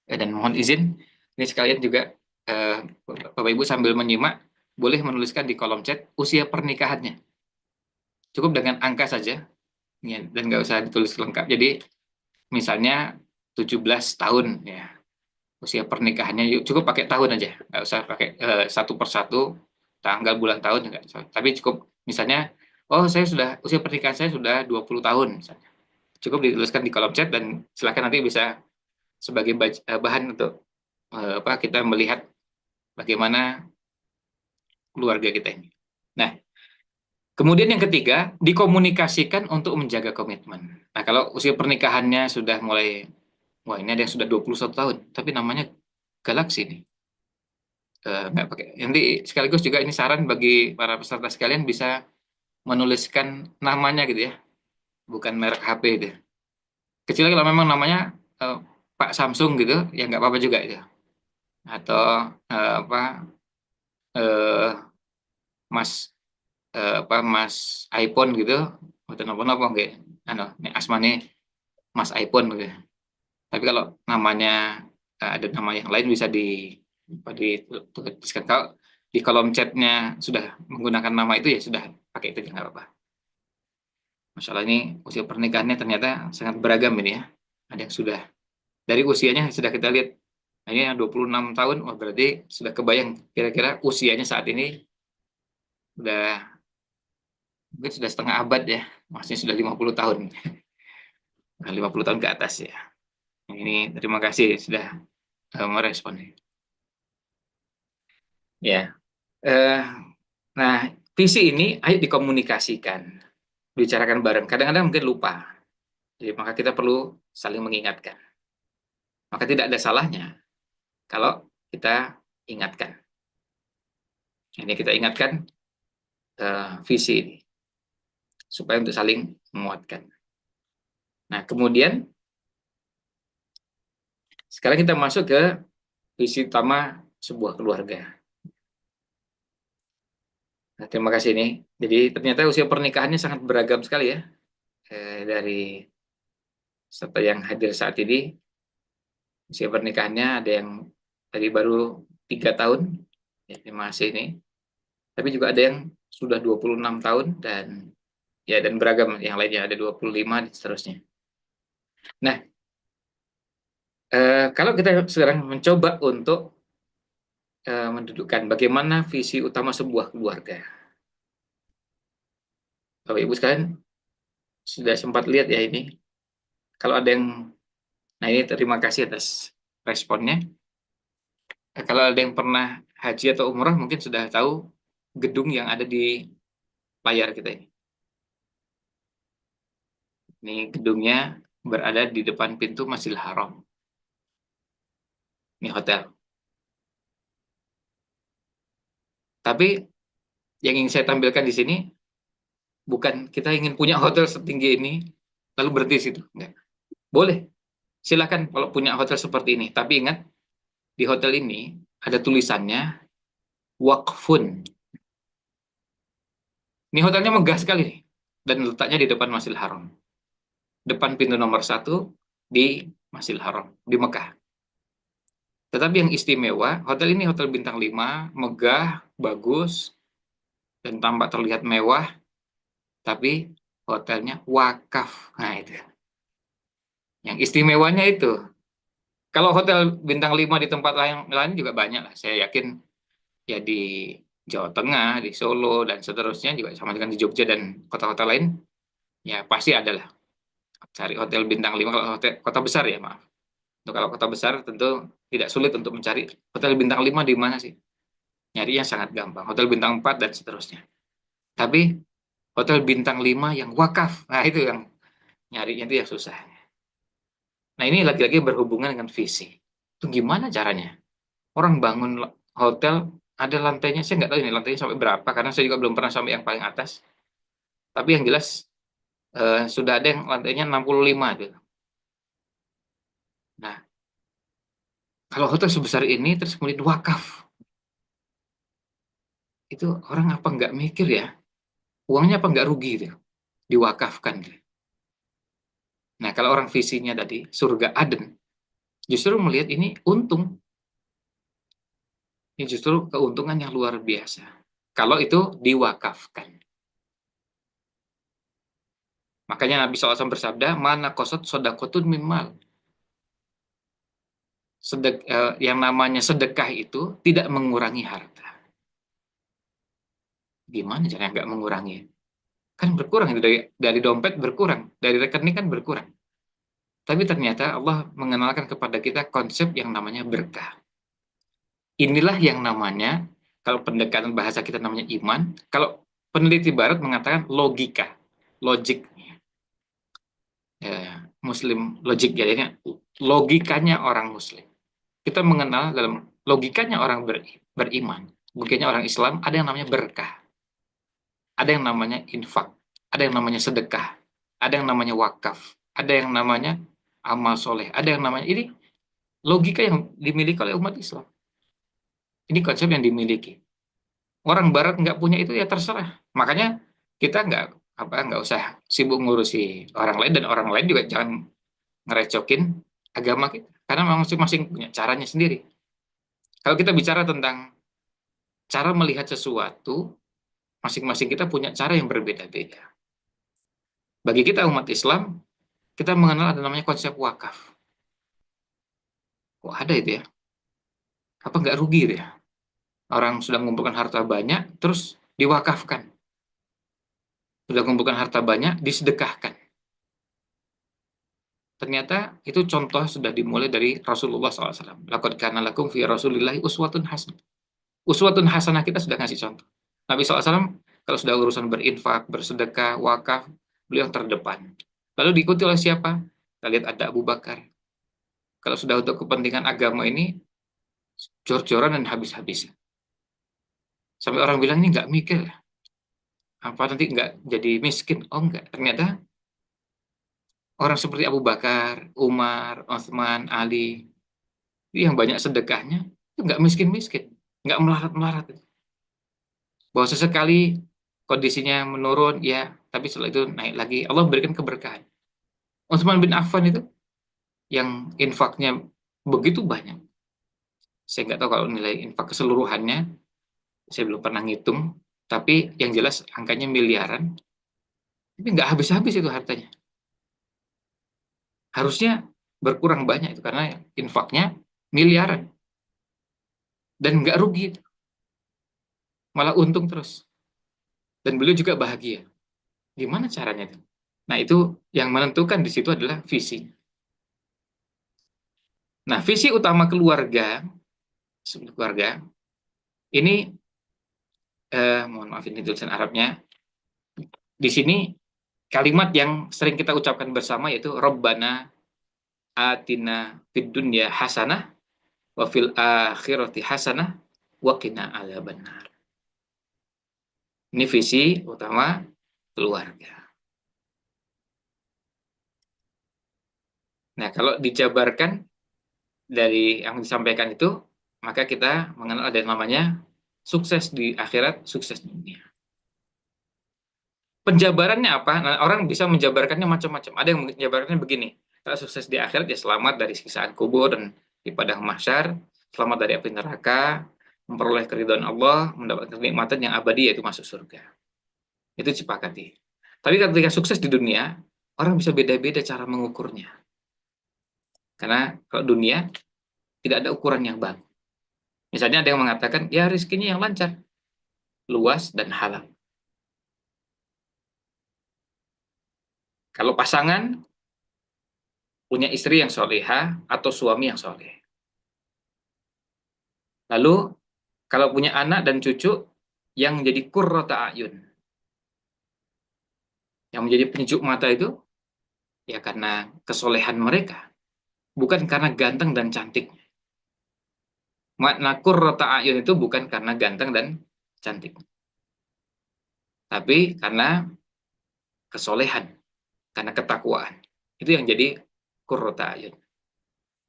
Dan mohon izin, ini sekalian juga Bapak Ibu sambil menyimak, boleh menuliskan di kolom chat usia pernikahannya. Cukup dengan angka saja, ya, dan nggak usah ditulis lengkap. Jadi misalnya 17 tahun, ya, usia pernikahannya cukup pakai tahun aja, nggak usah pakai satu persatu tanggal bulan tahun juga. Tapi cukup misalnya, oh saya sudah usia pernikahan saya sudah 20 tahun misalnya. Cukup dituliskan di kolom chat dan silakan nanti bisa sebagai bahan untuk kita melihat bagaimana keluarga kita ini. Nah, kemudian yang ketiga, dikomunikasikan untuk menjaga komitmen. Nah, kalau usia pernikahannya sudah mulai, wah ini ada yang sudah 21 tahun, tapi namanya Galaxy nih. Nggak pakai. Nanti sekaligus juga ini saran bagi para peserta sekalian bisa menuliskan namanya gitu ya, bukan merek HP gitu. Kecuali kalau memang namanya Pak Samsung gitu, ya nggak apa-apa juga itu. Atau Mas Mas iPhone gitu, atau apa nggak? Ini asmane Mas iPhone gitu. Tapi kalau namanya ada nama yang lain bisa dituliskan. Kalau di kolom chatnya sudah menggunakan nama itu ya sudah pakai itu nggak apa-apa. Masalah ini usia pernikahannya ternyata sangat beragam ini ya. Ada yang sudah dari usianya sudah kita lihat, ini yang 26 tahun, oh berarti sudah kebayang kira-kira usianya saat ini udah mungkin sudah setengah abad ya, maksudnya sudah 50 tahun. 50 tahun ke atas ya. Ini terima kasih sudah merespon. Ya. Nah, visi ini ayo dikomunikasikan, bicarakan bareng. Kadang-kadang mungkin lupa. Jadi maka kita perlu saling mengingatkan. Maka tidak ada salahnya kalau kita ingatkan. Ini kita ingatkan visi ini supaya untuk saling menguatkan. Nah, kemudian sekarang kita masuk ke visi utama sebuah keluarga. Nah, terima kasih nih. Jadi ternyata usia pernikahannya sangat beragam sekali ya. Dari serta yang hadir saat ini, usia pernikahannya ada yang tadi baru 3 tahun, ya, masih ini. Tapi juga ada yang sudah 26 tahun dan ya dan beragam yang lainnya ada 25 dan seterusnya. Nah, kalau kita sekarang mencoba untuk mendudukkan bagaimana visi utama sebuah keluarga. Bapak Ibu sekalian sudah sempat lihat ya ini. Kalau ada yang, nah ini terima kasih atas responnya. Kalau ada yang pernah haji atau umrah mungkin sudah tahu gedung yang ada di layar kita ini. Ini gedungnya berada di depan pintu Masjidil Haram. Ini hotel. Tapi yang ingin saya tampilkan di sini bukan kita ingin punya hotel setinggi ini lalu berhenti di situ. Enggak. Boleh. Silakan kalau punya hotel seperti ini. Tapi ingat, di hotel ini ada tulisannya Waqfun. Ini hotelnya megah sekali nih. Dan letaknya di depan Masjidil Haram. Depan pintu nomor 1 di Masjidil Haram, di Mekah. Tetapi yang istimewa, hotel ini hotel bintang 5, megah, bagus, dan tampak terlihat mewah, tapi hotelnya wakaf. Nah itu. Yang istimewanya itu. Kalau hotel bintang 5 di tempat lain juga banyak lah. Saya yakin ya di Jawa Tengah, di Solo, dan seterusnya juga sama dengan di Jogja dan kota-kota lain, ya pasti ada lah. Cari hotel bintang 5 kalau hotel kota besar ya, maaf. Untuk kalau kota besar tentu tidak sulit untuk mencari hotel bintang 5 di mana sih. Nyarinya sangat gampang. Hotel bintang 4 dan seterusnya. Tapi hotel bintang 5 yang wakaf, nah itu yang nyarinya itu yang susah. Nah ini lagi-lagi berhubungan dengan visi. Itu gimana caranya? Orang bangun hotel, ada lantainya, saya nggak tahu ini lantainya sampai berapa, karena saya juga belum pernah sampai yang paling atas. Tapi yang jelas sudah ada yang lantainya 65 gitu. Nah, kalau hotel sebesar ini terus kemudian wakaf, itu orang apa nggak mikir ya? Uangnya apa nggak rugi gitu, diwakafkan. Nah, kalau orang visinya tadi surga Aden, justru melihat ini untung. Ini justru keuntungan yang luar biasa. Kalau itu diwakafkan. Makanya Nabi SAW bersabda, mana kosot sodakotun mimal. Yang namanya sedekah itu tidak mengurangi harta. Gimana caranya nggak mengurangi? Kan berkurang, dari dompet berkurang, dari rekening kan berkurang. Tapi ternyata Allah mengenalkan kepada kita konsep yang namanya berkah. Inilah yang namanya, kalau pendekatan bahasa kita namanya iman, kalau peneliti barat mengatakan logika, logik. Muslim logik, jadinya logikanya orang Muslim. Kita mengenal dalam logikanya orang beriman, logikanya orang Islam, ada yang namanya berkah, ada yang namanya infak, ada yang namanya sedekah, ada yang namanya wakaf, ada yang namanya amal soleh, ada yang namanya, ini logika yang dimiliki oleh umat Islam. Ini konsep yang dimiliki. Orang Barat nggak punya itu ya terserah. Makanya kita nggak usah sibuk ngurusi orang lain, dan orang lain juga jangan ngerecokin agama kita, karena masing-masing punya caranya sendiri. Kalau kita bicara tentang cara melihat sesuatu, masing-masing kita punya cara yang berbeda-beda. Bagi kita umat Islam, kita mengenal ada namanya konsep wakaf. Kok ada itu ya? Apa nggak rugi itu ya? Orang sudah mengumpulkan harta banyak, terus diwakafkan. Sudah mengumpulkan harta banyak, disedekahkan. Ternyata itu contoh sudah dimulai dari Rasulullah SAW. Laqad kana lakum fi Rasulillahi uswatun hasanah. Uswatun hasanah kita sudah ngasih contoh. Nabi SAW kalau sudah urusan berinfak, bersedekah, wakaf, beliau terdepan. Lalu diikuti oleh siapa? Kita lihat ada Abu Bakar. Kalau sudah untuk kepentingan agama ini, jor-joran dan habis-habisan. Sampai orang bilang ini nggak mikir. Apa nanti nggak jadi miskin? Oh enggak. Ternyata Orang seperti Abu Bakar, Umar, Utsman, Ali, itu yang banyak sedekahnya, itu nggak miskin-miskin, nggak melarat-melarat. Bahwa sesekali kondisinya menurun, ya, tapi setelah itu naik lagi. Allah berikan keberkahan. Utsman bin Affan itu yang infaknya begitu banyak. Saya nggak tahu kalau nilai infak keseluruhannya, saya belum pernah ngitung, tapi yang jelas angkanya miliaran, tapi nggak habis-habis itu hartanya. Harusnya berkurang banyak itu karena infaknya miliaran dan nggak rugi, malah untung terus. Dan beliau juga bahagia. Gimana caranya itu? Nah, itu yang menentukan di situ adalah visi. Nah, visi utama keluarga ini, mohon maaf ini tulisan Arabnya. Di sini kalimat yang sering kita ucapkan bersama yaitu Rabbana atina fid dunya hasanah wa fil akhirati hasanah wa qina adzabannar. Ini visi utama keluarga. Nah, kalau dijabarkan dari yang disampaikan itu, maka kita mengenal ada namanya sukses di akhirat, sukses di dunia. Penjabarannya apa? Nah, orang bisa menjabarkannya macam-macam. Ada yang menjabarkannya begini, kalau sukses di akhirat ya selamat dari siksaan kubur dan di padang mahsyar, selamat dari api neraka, memperoleh keridhaan Allah, mendapatkan kenikmatan yang abadi yaitu masuk surga. Itu disepakati. Tapi ketika sukses di dunia, orang bisa beda-beda cara mengukurnya. Karena kalau dunia tidak ada ukuran yang baku. Misalnya ada yang mengatakan, ya rezekinya yang lancar, luas dan halal. Kalau pasangan punya istri yang solehah atau suami yang soleh. Lalu kalau punya anak dan cucu yang menjadi qurrata a'yun, yang menjadi penyejuk mata itu ya karena kesolehan mereka, bukan karena ganteng dan cantik. Makna qurrata a'yun itu bukan karena ganteng dan cantik, tapi karena kesolehan, karena ketakwaan. Itu yang jadi qurrata a'yun.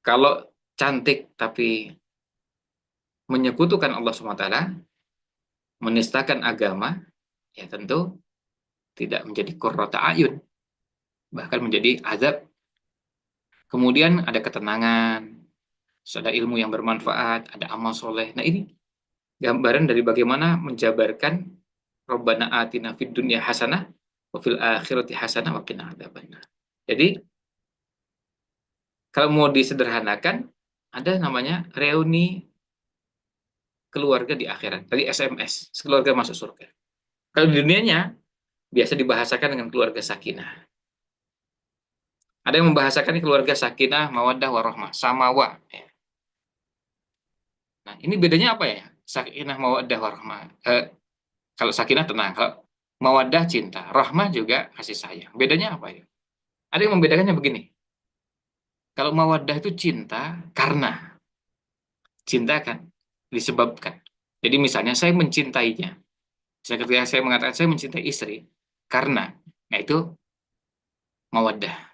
Kalau cantik tapi menyekutukan Allah SWT, menistakan agama, ya tentu tidak menjadi qurrata a'yun, bahkan menjadi azab. Kemudian ada ketenangan, ada ilmu yang bermanfaat, ada amal soleh. Nah, ini gambaran dari bagaimana menjabarkan Rabbana atina fid dunya hasanah wa fil akhirati hasanah wa qina adzabannar. Jadi kalau mau disederhanakan, ada namanya reuni keluarga di akhirat. Tadi SMS, keluarga masuk surga. Kalau di dunianya biasa dibahasakan dengan keluarga sakinah. Ada yang membahasakan keluarga sakinah, mawaddah, warahmah, samawa. Nah, ini bedanya apa ya? Sakinah, mawaddah, warahmah. Kalau sakinah tenang, kalau mawaddah cinta, rahmah juga kasih sayang. Bedanya apa ya? Ada yang membedakannya begini. Kalau mawaddah itu cinta karena cinta kan disebabkan. Jadi misalnya saya mencintainya. Ketika saya mengatakan saya mencintai istri karena, nah itu mawaddah.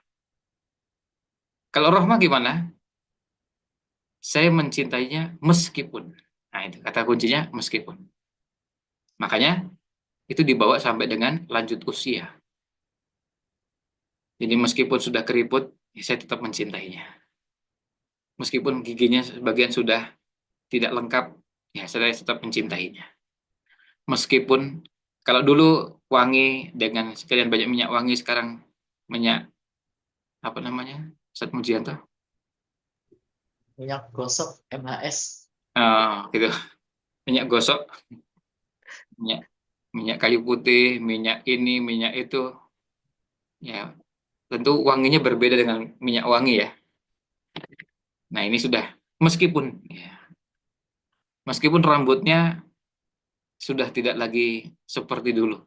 Kalau rahmah gimana? Saya mencintainya meskipun. Nah, itu kata kuncinya meskipun. Makanya itu dibawa sampai dengan lanjut usia. Jadi meskipun sudah keriput, ya saya tetap mencintainya. Meskipun giginya sebagian sudah tidak lengkap, ya saya tetap mencintainya. Meskipun kalau dulu wangi dengan sekalian banyak minyak wangi, sekarang minyak apa namanya? Ustaz Mujianto? Minyak gosok MHS. Gitu. Minyak gosok, minyak kayu putih, minyak ini, minyak itu. Ya, tentu wanginya berbeda dengan minyak wangi ya. Nah, ini sudah meskipun rambutnya sudah tidak lagi seperti dulu.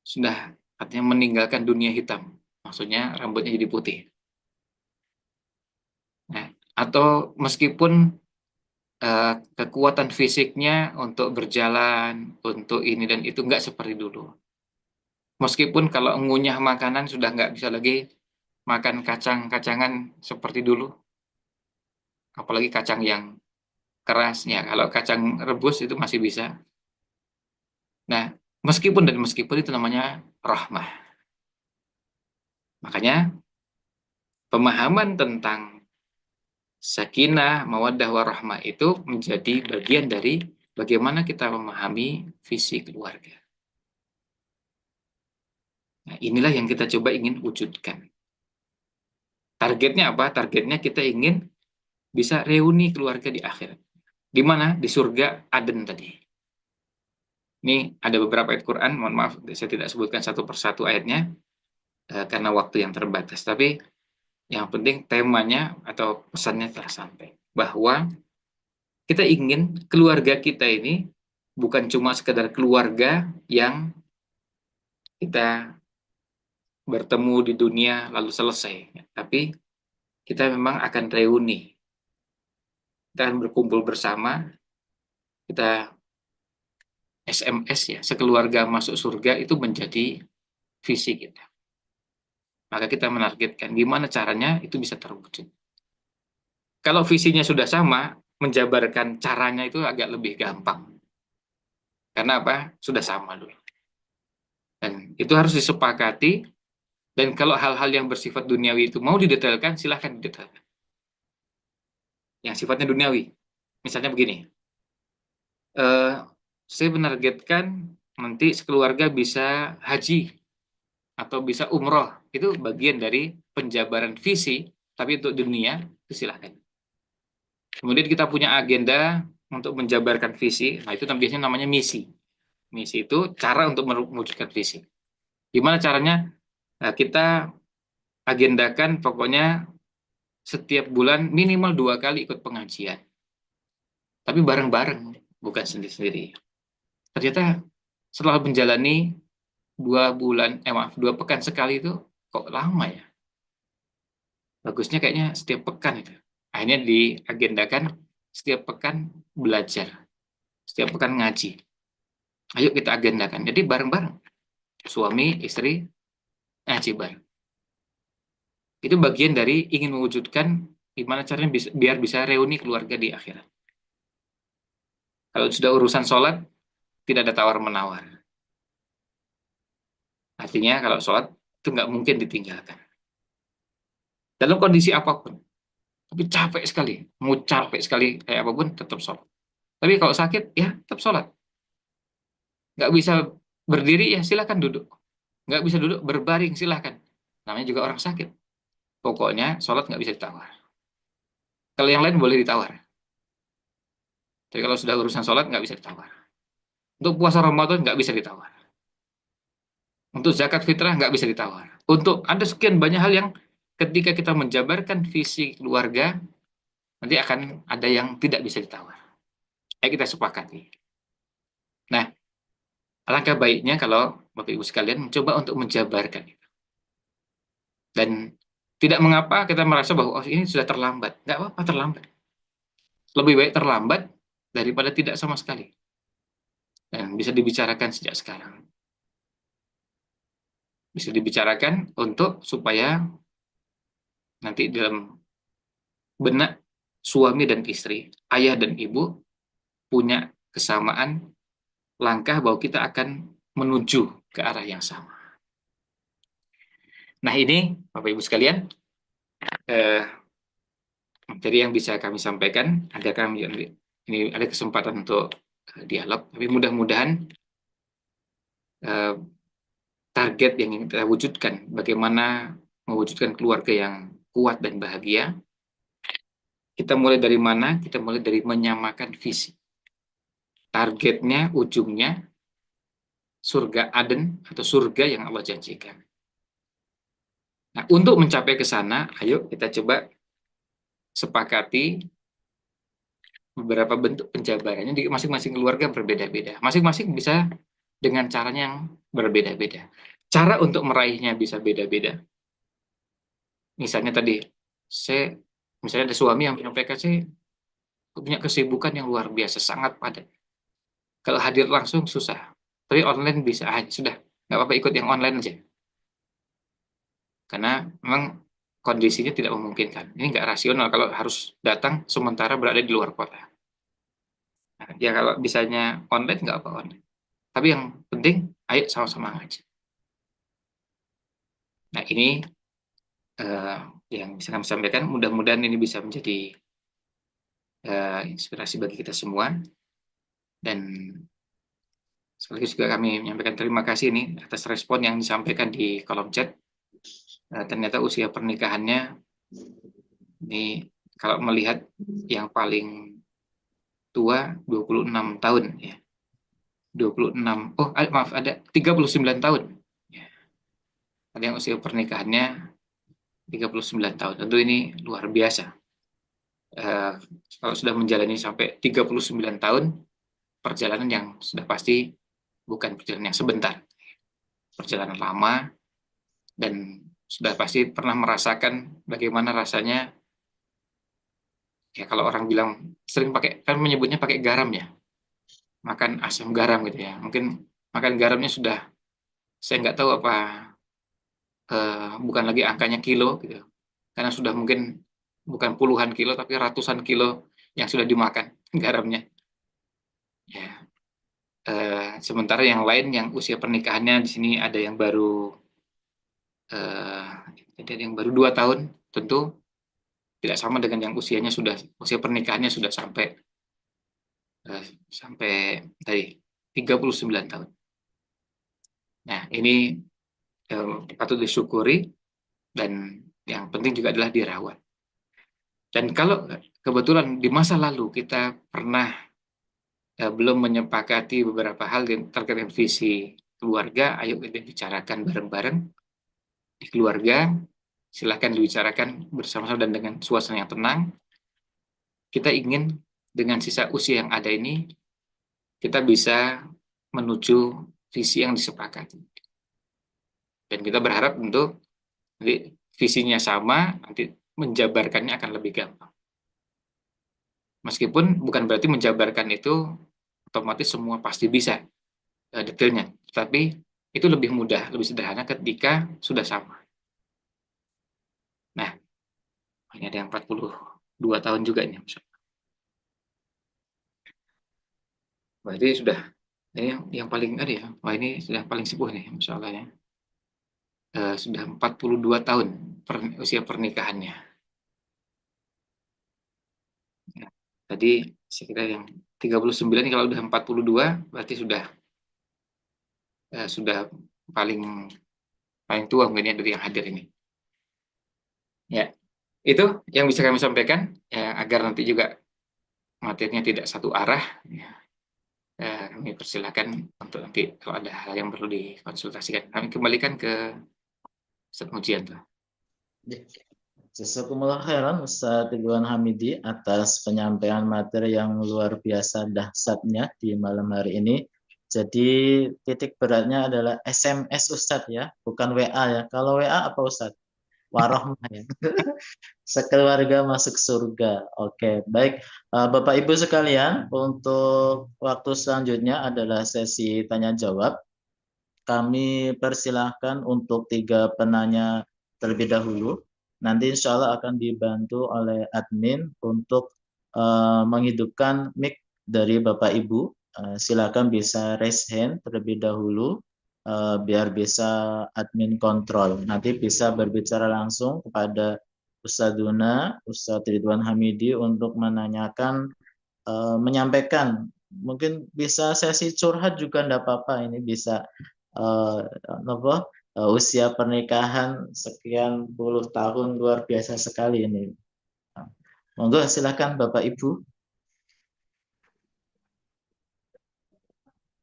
Sudah artinya meninggalkan dunia hitam. Maksudnya rambutnya jadi putih. Nah, atau meskipun kekuatan fisiknya untuk berjalan, untuk ini dan itu nggak seperti dulu. Meskipun kalau ngunyah makanan sudah nggak bisa lagi makan kacang-kacangan seperti dulu, apalagi kacang yang keras ya. Kalau kacang rebus itu masih bisa. Nah, meskipun itu namanya rahmah. Makanya pemahaman tentang sakinah, mawaddah, warahmah itu menjadi bagian dari bagaimana kita memahami visi keluarga. Nah, inilah yang kita coba ingin wujudkan. Targetnya apa? Targetnya kita ingin bisa reuni keluarga di akhirat. Di mana? Di surga Aden tadi. Ini ada beberapa ayat Quran, mohon maaf saya tidak sebutkan satu persatu ayatnya karena waktu yang terbatas. Tapi yang penting temanya atau pesannya telah sampai. Bahwa kita ingin keluarga kita ini bukan cuma sekedar keluarga yang kita bertemu di dunia lalu selesai. Tapi kita memang akan reuni. Kita akan berkumpul bersama, kita SMS ya, sekeluarga masuk surga itu menjadi visi kita. Maka kita menargetkan gimana caranya itu bisa terwujud. Kalau visinya sudah sama, menjabarkan caranya itu agak lebih gampang. Karena apa? Sudah sama dulu. Dan itu harus disepakati, dan kalau hal-hal yang bersifat duniawi itu mau didetailkan, silahkan didetailkan. Yang sifatnya duniawi. Misalnya begini, saya menargetkan nanti sekeluarga bisa haji atau bisa umroh. Itu bagian dari penjabaran visi, tapi untuk dunia itu silahkan. Kemudian kita punya agenda untuk menjabarkan visi, nah itu biasanya namanya misi. Misi itu cara untuk mewujudkan visi. Gimana caranya? Nah, kita agendakan pokoknya setiap bulan minimal 2 kali ikut pengajian. Tapi bareng-bareng, bukan sendiri-sendiri. Ternyata setelah menjalani 2 pekan sekali itu kok lama ya. Bagusnya kayaknya setiap pekan itu. Akhirnya diagendakan setiap pekan belajar, setiap pekan ngaji. Ayo kita agendakan. Jadi bareng-bareng. Suami, istri, ngaji bareng. Itu bagian dari ingin mewujudkan gimana caranya biar bisa reuni keluarga di akhirat. Kalau sudah urusan sholat, tidak ada tawar-menawar. Artinya kalau sholat itu nggak mungkin ditinggalkan. Dalam kondisi apapun. Tapi capek sekali. Mau capek sekali kayak apapun, tetap sholat. Tapi kalau sakit, ya tetap sholat. Nggak bisa berdiri, ya silakan duduk. Nggak bisa duduk, berbaring, silakan. Namanya juga orang sakit. Pokoknya sholat nggak bisa ditawar. Kalau yang lain boleh ditawar. Tapi kalau sudah urusan sholat nggak bisa ditawar. Untuk puasa Ramadan nggak bisa ditawar. Untuk zakat fitrah nggak bisa ditawar. Untuk ada sekian banyak hal yang ketika kita menjabarkan visi keluarga, nanti akan ada yang tidak bisa ditawar. Ayo kita sepakati. Nah, alangkah baiknya kalau Bapak Ibu sekalian mencoba untuk menjabarkan itu. Dan tidak mengapa kita merasa bahwa oh, ini sudah terlambat. Nggak apa-apa terlambat. Lebih baik terlambat daripada tidak sama sekali. Dan bisa dibicarakan sejak sekarang. Bisa dibicarakan untuk supaya nanti dalam benak suami dan istri, ayah dan ibu punya kesamaan langkah bahwa kita akan menuju ke arah yang sama. Nah ini Bapak Ibu sekalian, materi yang bisa kami sampaikan agar kami ini ada kesempatan untuk dialog, tapi mudah-mudahan target yang ingin kita wujudkan, bagaimana mewujudkan keluarga yang kuat dan bahagia, kita mulai dari mana? Kita mulai dari menyamakan visi. Targetnya, ujungnya, surga Aden atau surga yang Allah janjikan. Nah, untuk mencapai ke sana, ayo kita coba sepakati beberapa bentuk penjabarannya di masing-masing keluarga berbeda-beda. Masing-masing bisa dengan caranya yang berbeda-beda. Cara untuk meraihnya bisa beda-beda. Misalnya tadi, misalnya ada suami yang menyampaikan saya punya kesibukan yang luar biasa, sangat padat. Kalau hadir langsung susah, tapi online bisa, sudah, nggak apa-apa ikut yang online aja. Karena memang kondisinya tidak memungkinkan. Ini nggak rasional kalau harus datang sementara berada di luar kota. Nah, ya kalau bisanya online nggak apa online. Tapi yang penting ayo sama-sama ngaji. Nah ini yang bisa kami sampaikan. Mudah-mudahan ini bisa menjadi inspirasi bagi kita semua. Dan sekaligus juga kami menyampaikan terima kasih nih atas respon yang disampaikan di kolom chat. Ternyata usia pernikahannya ini kalau melihat yang paling tua 26 tahun ya. 26. Oh, maaf, ada 39 tahun. Ya. Ada yang usia pernikahannya 39 tahun. Tentu ini luar biasa. Kalau sudah menjalani sampai 39 tahun, perjalanan yang sudah pasti bukan perjalanan yang sebentar. Perjalanan lama, dan sudah pasti pernah merasakan bagaimana rasanya. Ya kalau orang bilang sering pakai, kan menyebutnya pakai garam ya, makan asam garam gitu ya. Mungkin makan garamnya sudah, saya nggak tahu apa, bukan lagi angkanya kilo gitu, karena sudah mungkin bukan puluhan kilo tapi ratusan kilo yang sudah dimakan garamnya. Ya, sementara yang lain yang usia pernikahannya di sini ada yang baru, ada yang baru 2 tahun, tentu tidak sama dengan yang usia pernikahannya sudah sampai tadi 39 tahun. Nah, ini patut disyukuri, dan yang penting juga adalah dirawat. Dan kalau kebetulan di masa lalu kita pernah belum menyepakati beberapa hal yang terkait dengan visi keluarga, ayo kita bicarakan bareng-bareng di keluarga. Silakan dibicarakan bersama-sama dan dengan suasana yang tenang. Kita ingin dengan sisa usia yang ada ini, kita bisa menuju visi yang disepakati. Dan kita berharap untuk nanti visinya sama, nanti menjabarkannya akan lebih gampang. Meskipun bukan berarti menjabarkan itu otomatis semua pasti bisa detailnya, tapi itu lebih mudah, lebih sederhana ketika sudah sama. Nah, ini ada yang 42 tahun juga ini. Berarti sudah, ini yang paling ada ya, wah ini sudah paling sepuh nih, Masya Allah ya. Sudah 42 tahun usia pernikahannya. Ya, tadi sekitar yang 39, kalau udah 42 berarti sudah paling tua mungkin ya dari yang hadir ini. Ya, itu yang bisa kami sampaikan ya, agar nanti juga materinya tidak satu arah. Ya. Kami persilakan untuk nanti kalau ada hal yang perlu dikonsultasikan. Kami kembalikan ke Ustaz Mujianto. Jazakumullah khairan Ustaz Ridwan Hamidi atas penyampaian materi yang luar biasa dahsyatnya di malam hari ini. Jadi titik beratnya adalah SMS Ustadz ya, bukan WA ya. Kalau WA apa Ustadz? Warohmah ya. Sekeluarga masuk surga. Oke, baik. Bapak Ibu sekalian, untuk waktu selanjutnya adalah sesi tanya jawab. Kami persilahkan untuk 3 penanya terlebih dahulu. Nanti insya Allah akan dibantu oleh admin untuk menghidupkan mic dari Bapak Ibu. Silakan bisa raise hand terlebih dahulu. Biar bisa admin kontrol. Nanti bisa berbicara langsung kepada Ustadzuna, Ustadz Ridwan Hamidi untuk menanyakan, menyampaikan. Mungkin bisa sesi curhat juga enggak apa-apa. Ini bisa usia pernikahan sekian puluh tahun, luar biasa sekali ini. Monggo silakan Bapak Ibu.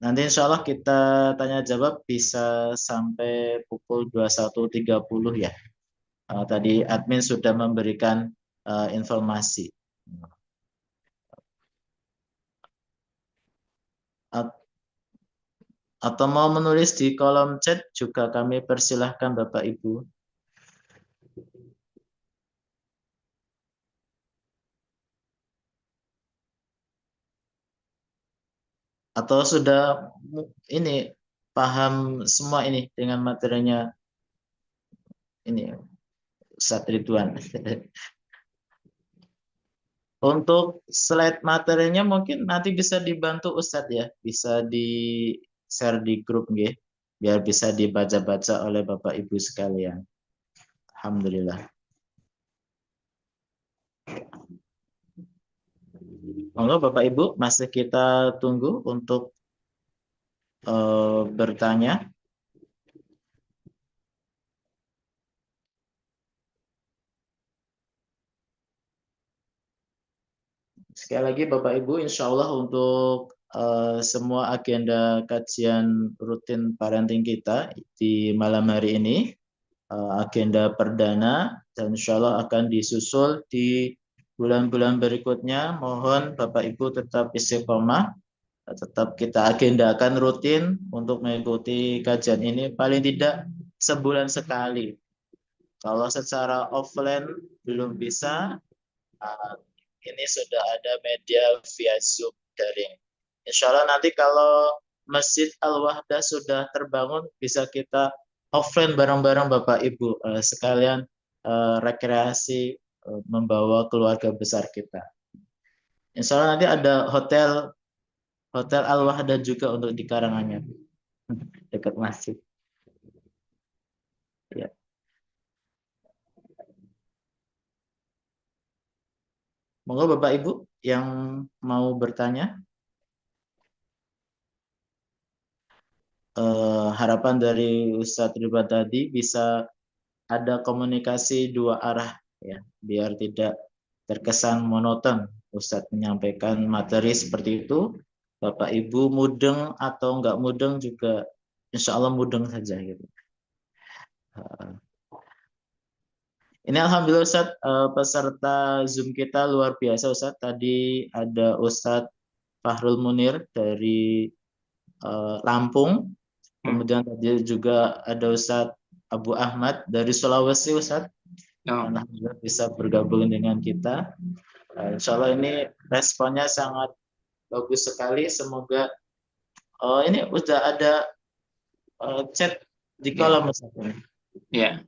Nanti insya Allah kita tanya jawab bisa sampai pukul 21.30 ya. Tadi admin sudah memberikan informasi. Atau mau menulis di kolom chat juga kami persilahkan Bapak Ibu. Atau sudah ini paham semua ini dengan materinya ini Ustadz Ridwan. Untuk slide materinya mungkin nanti bisa dibantu Ustadz ya, bisa di share di grup nggih, biar bisa dibaca-baca oleh Bapak Ibu sekalian. Alhamdulillah. Monggo Bapak Ibu, masih kita tunggu untuk bertanya. Sekali lagi Bapak Ibu, insya Allah untuk semua agenda kajian rutin parenting kita di malam hari ini, agenda perdana, dan insya Allah akan disusul di bulan-bulan berikutnya. Mohon Bapak Ibu tetap istiqomah, tetap kita agendakan rutin untuk mengikuti kajian ini paling tidak sebulan sekali. Kalau secara offline belum bisa, ini sudah ada media via Zoom daring. Insya Allah nanti kalau Masjid Al-Wahdah sudah terbangun, bisa kita offline bareng-bareng Bapak Ibu, sekalian rekreasi, membawa keluarga besar kita. Insya Allah nanti ada hotel Al-Wahdah juga untuk di Karanganyar, dekat masjid. Ya. Monggo Bapak Ibu yang mau bertanya. Harapan dari Ustadz Ridwan tadi bisa ada komunikasi dua arah ya, biar tidak terkesan monoton Ustadz menyampaikan materi seperti itu. Bapak Ibu mudeng atau enggak mudeng juga insya Allah mudeng saja gitu. Ini alhamdulillah Ustadz, peserta Zoom kita luar biasa Ustadz. Tadi ada Ustadz Fahrul Munir dari Lampung. Kemudian tadi juga ada Ustadz Abu Ahmad dari Sulawesi Ustadz. Alhamdulillah bisa bergabung dengan kita. Insya Allah ini responnya sangat bagus sekali. Semoga ini udah ada chat di kolom Ustadz. Ya.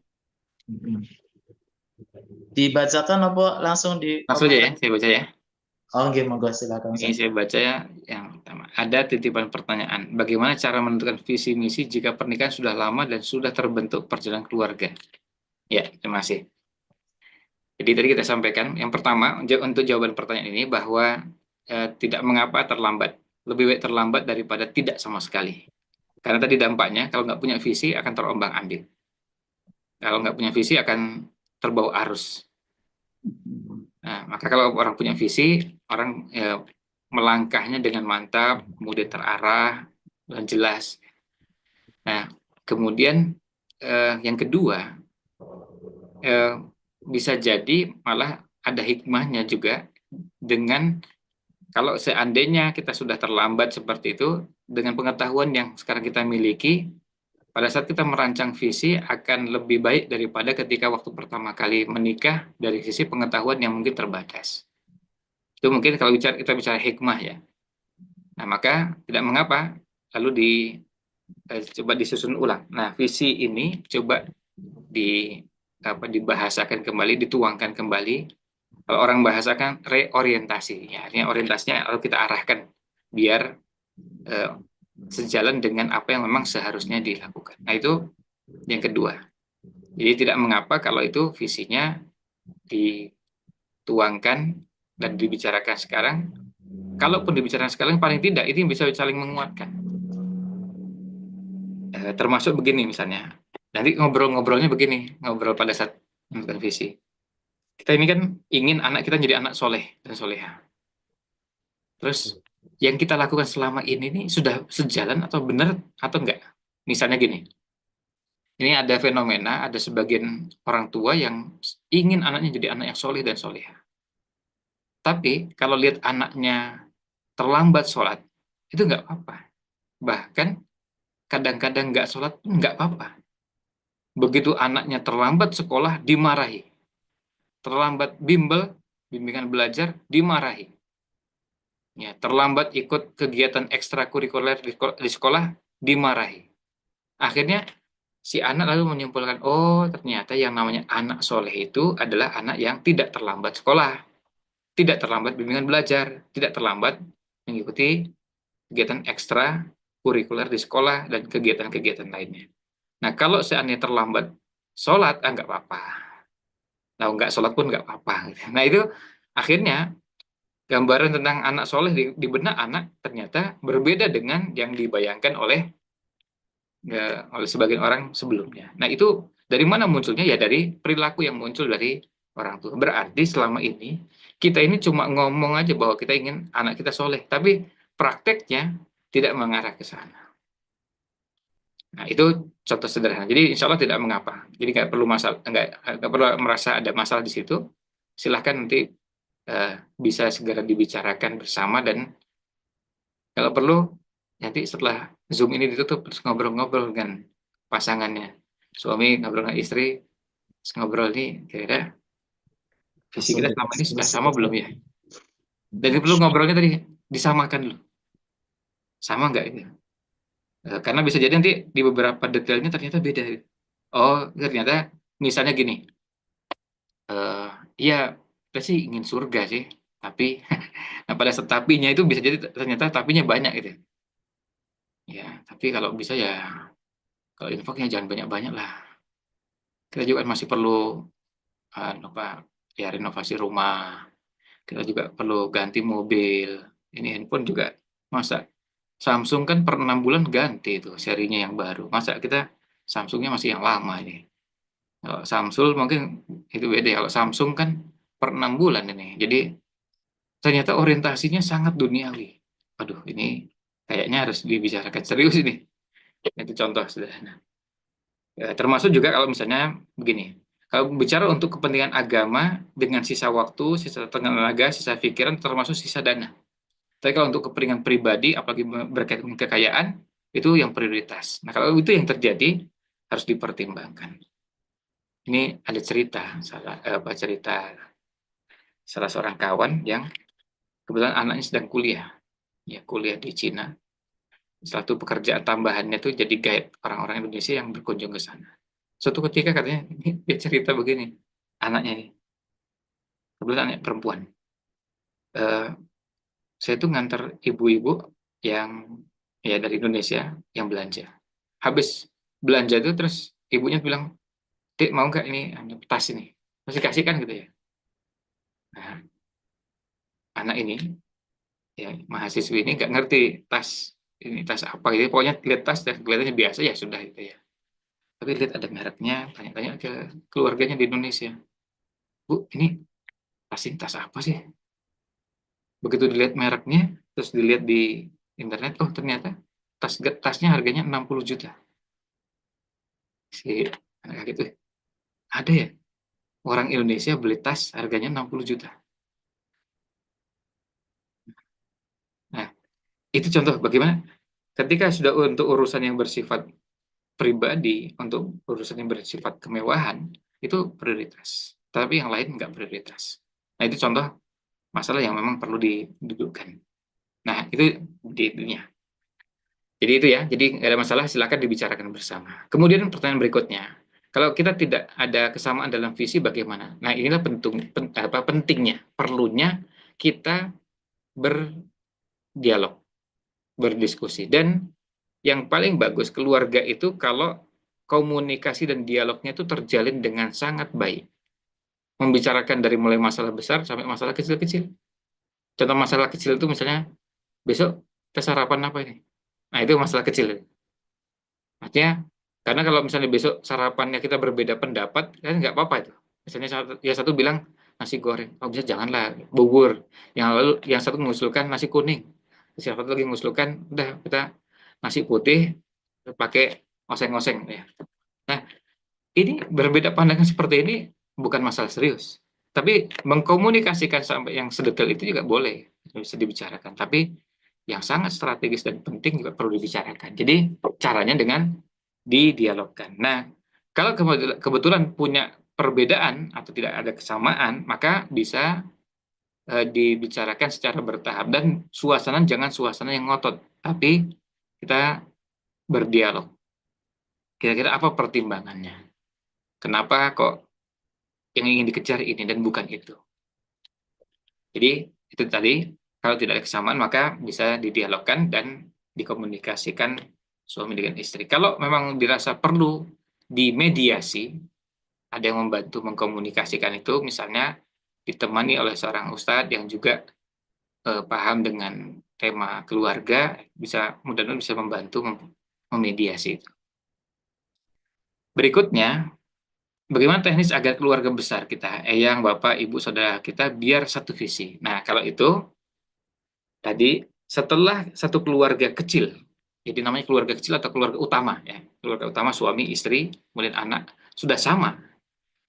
Dibacakan apa langsung di langsung aja ya, saya baca ya. Oke, monggo silakan. Ini saya baca ya. Yang pertama, ada titipan pertanyaan. Bagaimana cara menentukan visi misi jika pernikahan sudah lama dan sudah terbentuk perjalanan keluarga? Ya, terima kasih. Jadi tadi kita sampaikan, yang pertama untuk jawaban pertanyaan ini bahwa tidak mengapa terlambat. Lebih baik terlambat daripada tidak sama sekali. Karena tadi dampaknya kalau nggak punya visi akan terombang-ambing. Kalau nggak punya visi akan terbawa arus. Nah, maka kalau orang punya visi, orang melangkahnya dengan mantap, kemudian terarah dan jelas. Nah, kemudian yang kedua, bisa jadi malah ada hikmahnya juga dengan kalau seandainya kita sudah terlambat seperti itu, dengan pengetahuan yang sekarang kita miliki, pada saat kita merancang visi akan lebih baik daripada ketika waktu pertama kali menikah dari sisi pengetahuan yang mungkin terbatas. Itu mungkin kalau kita bicara hikmah ya. Nah, maka tidak mengapa lalu coba disusun ulang. Nah, visi ini coba dibahasakan kembali, dituangkan kembali. Kalau orang bahasakan reorientasi, ya, artinya orientasinya lalu kita arahkan biar sejalan dengan apa yang memang seharusnya dilakukan. Nah, itu yang kedua. Jadi tidak mengapa kalau itu visinya dituangkan dan dibicarakan sekarang. Kalaupun dibicarakan sekarang, paling tidak itu bisa saling menguatkan. Termasuk begini misalnya. Nanti ngobrol-ngobrolnya begini, ngobrol pada saat menentukan visi. Kita ini kan ingin anak kita jadi anak soleh dan soleha. Terus yang kita lakukan selama ini sudah sejalan atau benar atau enggak? Misalnya gini, ini ada fenomena, ada sebagian orang tua yang ingin anaknya jadi anak yang soleh dan soleha. Tapi kalau lihat anaknya terlambat sholat, itu enggak apa-apa. Bahkan kadang-kadang enggak sholat pun enggak apa-apa. Begitu anaknya terlambat sekolah, dimarahi. Terlambat bimbingan belajar, dimarahi. Ya, terlambat ikut kegiatan ekstrakurikuler di sekolah, dimarahi. Akhirnya Si anak lalu menyimpulkan, oh ternyata yang namanya anak soleh itu adalah anak yang tidak terlambat sekolah, tidak terlambat bimbingan belajar, tidak terlambat mengikuti kegiatan ekstra kurikuler di sekolah dan kegiatan-kegiatan lainnya. Nah, kalau seandainya terlambat sholat, nggak apa-apa. Nah, nggak sholat pun nggak apa-apa. Nah, itu akhirnya gambaran tentang anak soleh di benak anak ternyata berbeda dengan yang dibayangkan oleh sebagian orang sebelumnya. Nah, itu dari mana munculnya? Ya dari perilaku yang muncul dari orang tua. Berarti selama ini kita ini cuma ngomong aja bahwa kita ingin anak kita soleh, tapi prakteknya tidak mengarah ke sana. Nah, itu contoh sederhana. Jadi insya Allah tidak mengapa. Jadi nggak perlu nggak perlu merasa ada masalah di situ. Silahkan nanti bisa segera dibicarakan bersama, dan kalau perlu nanti setelah Zoom ini ditutup terus ngobrol-ngobrol dengan pasangannya, suami ngobrol dengan istri, terus ngobrol nih kira-kira visi kita selama ini sudah sama belum ya? Dan perlu ngobrolnya tadi disamakan dulu, sama nggak itu? Karena bisa jadi nanti di beberapa detailnya ternyata beda. Oh, ternyata misalnya gini, iya kita sih ingin surga sih, tapi nah pada saat tapinya itu bisa jadi ternyata tapinya banyak gitu. Ya, tapi kalau bisa ya kalau infaknya jangan banyak-banyak lah. Kita juga masih perlu ya renovasi rumah. Kita juga perlu ganti mobil. Ini handphone juga masa Samsung kan per 6 bulan ganti itu serinya yang baru. Masa kita Samsungnya masih yang lama ini. Kalau Samsung mungkin itu beda. Kalau Samsung kan per 6 bulan ini. Jadi ternyata orientasinya sangat duniawi. Aduh, ini kayaknya harus dibicarakan serius ini. Itu contoh sederhana. Ya, termasuk juga kalau misalnya begini, kalau bicara untuk kepentingan agama dengan sisa waktu, sisa tenaga, sisa pikiran, termasuk sisa dana. Tapi kalau untuk kepentingan pribadi, apalagi berkaitan dengan kekayaan, itu yang prioritas. Nah, kalau itu yang terjadi, harus dipertimbangkan. Ini ada cerita, salah seorang kawan yang kebetulan anaknya sedang kuliah, ya kuliah di Cina. Satu pekerjaan tambahannya itu jadi guide orang-orang Indonesia yang berkunjung ke sana. Suatu ketika katanya, dia cerita begini, anaknya ini, kebetulan anak perempuan. Saya tuh ngantar ibu-ibu yang ya dari Indonesia yang belanja. Habis belanja itu terus ibunya bilang, "Dek, mau nggak ini tas ini?" Masih kasih kan gitu ya. Nah, anak ini, ya mahasiswi ini nggak ngerti ini tas apa gitu. Pokoknya lihat tas dan kelihatannya biasa ya sudah gitu ya. Tapi lihat ada mereknya, tanya-tanya ke keluarganya di Indonesia. "Bu, ini tas apa sih?" Begitu dilihat mereknya, terus dilihat di internet, oh ternyata tasnya harganya 60 juta. Si anak kaget tuh, ada ya orang Indonesia beli tas harganya 60 juta. Nah, itu contoh bagaimana ketika sudah untuk urusan yang bersifat pribadi, untuk urusan yang bersifat kemewahan, itu prioritas. Tapi yang lain nggak prioritas. Nah, itu contoh masalah yang memang perlu didudukkan. Nah, itu intinya. Jadi itu ya, jadi nggak ada masalah, silakan dibicarakan bersama. Kemudian pertanyaan berikutnya, kalau kita tidak ada kesamaan dalam visi bagaimana? Nah, inilah pentingnya, perlunya kita berdialog, berdiskusi. Dan yang paling bagus keluarga itu kalau komunikasi dan dialognya itu terjalin dengan sangat baik. Membicarakan dari mulai masalah besar sampai masalah kecil-kecil. Contoh masalah kecil itu misalnya, besok kita sarapan apa ini? Nah, itu masalah kecil. Artinya, karena kalau misalnya besok sarapannya kita berbeda pendapat, kan nggak apa-apa itu. Misalnya satu bilang nasi goreng, oh bisa janganlah bubur. Yang satu mengusulkan nasi kuning. Yang satu lagi mengusulkan, udah kita nasi putih pakai oseng-oseng ya. Nah, ini berbeda pandangan seperti ini bukan masalah serius. Tapi mengkomunikasikan sampai yang sedetail itu juga boleh, bisa dibicarakan. Tapi yang sangat strategis dan penting juga perlu dibicarakan. Jadi caranya dengan didialogkan. Nah, kalau kebetulan punya perbedaan atau tidak ada kesamaan, maka bisa dibicarakan secara bertahap, dan jangan suasana yang ngotot, tapi kita berdialog. Kira-kira apa pertimbangannya? Kenapa kok yang ingin dikejar ini dan bukan itu? Jadi itu tadi, kalau tidak ada kesamaan maka bisa didialogkan dan dikomunikasikan suami dengan istri. Kalau memang dirasa perlu dimediasi, ada yang membantu mengkomunikasikan itu, misalnya ditemani oleh seorang ustadz yang juga paham dengan tema keluarga, bisa mudah-mudahan bisa membantu memediasi itu. Berikutnya, bagaimana teknis agar keluarga besar kita, eyang, bapak, ibu, saudara kita, biar satu visi. Nah, kalau itu, tadi, setelah satu keluarga kecil, jadi namanya keluarga kecil atau keluarga utama, ya, keluarga utama suami, istri, kemudian anak, sudah sama.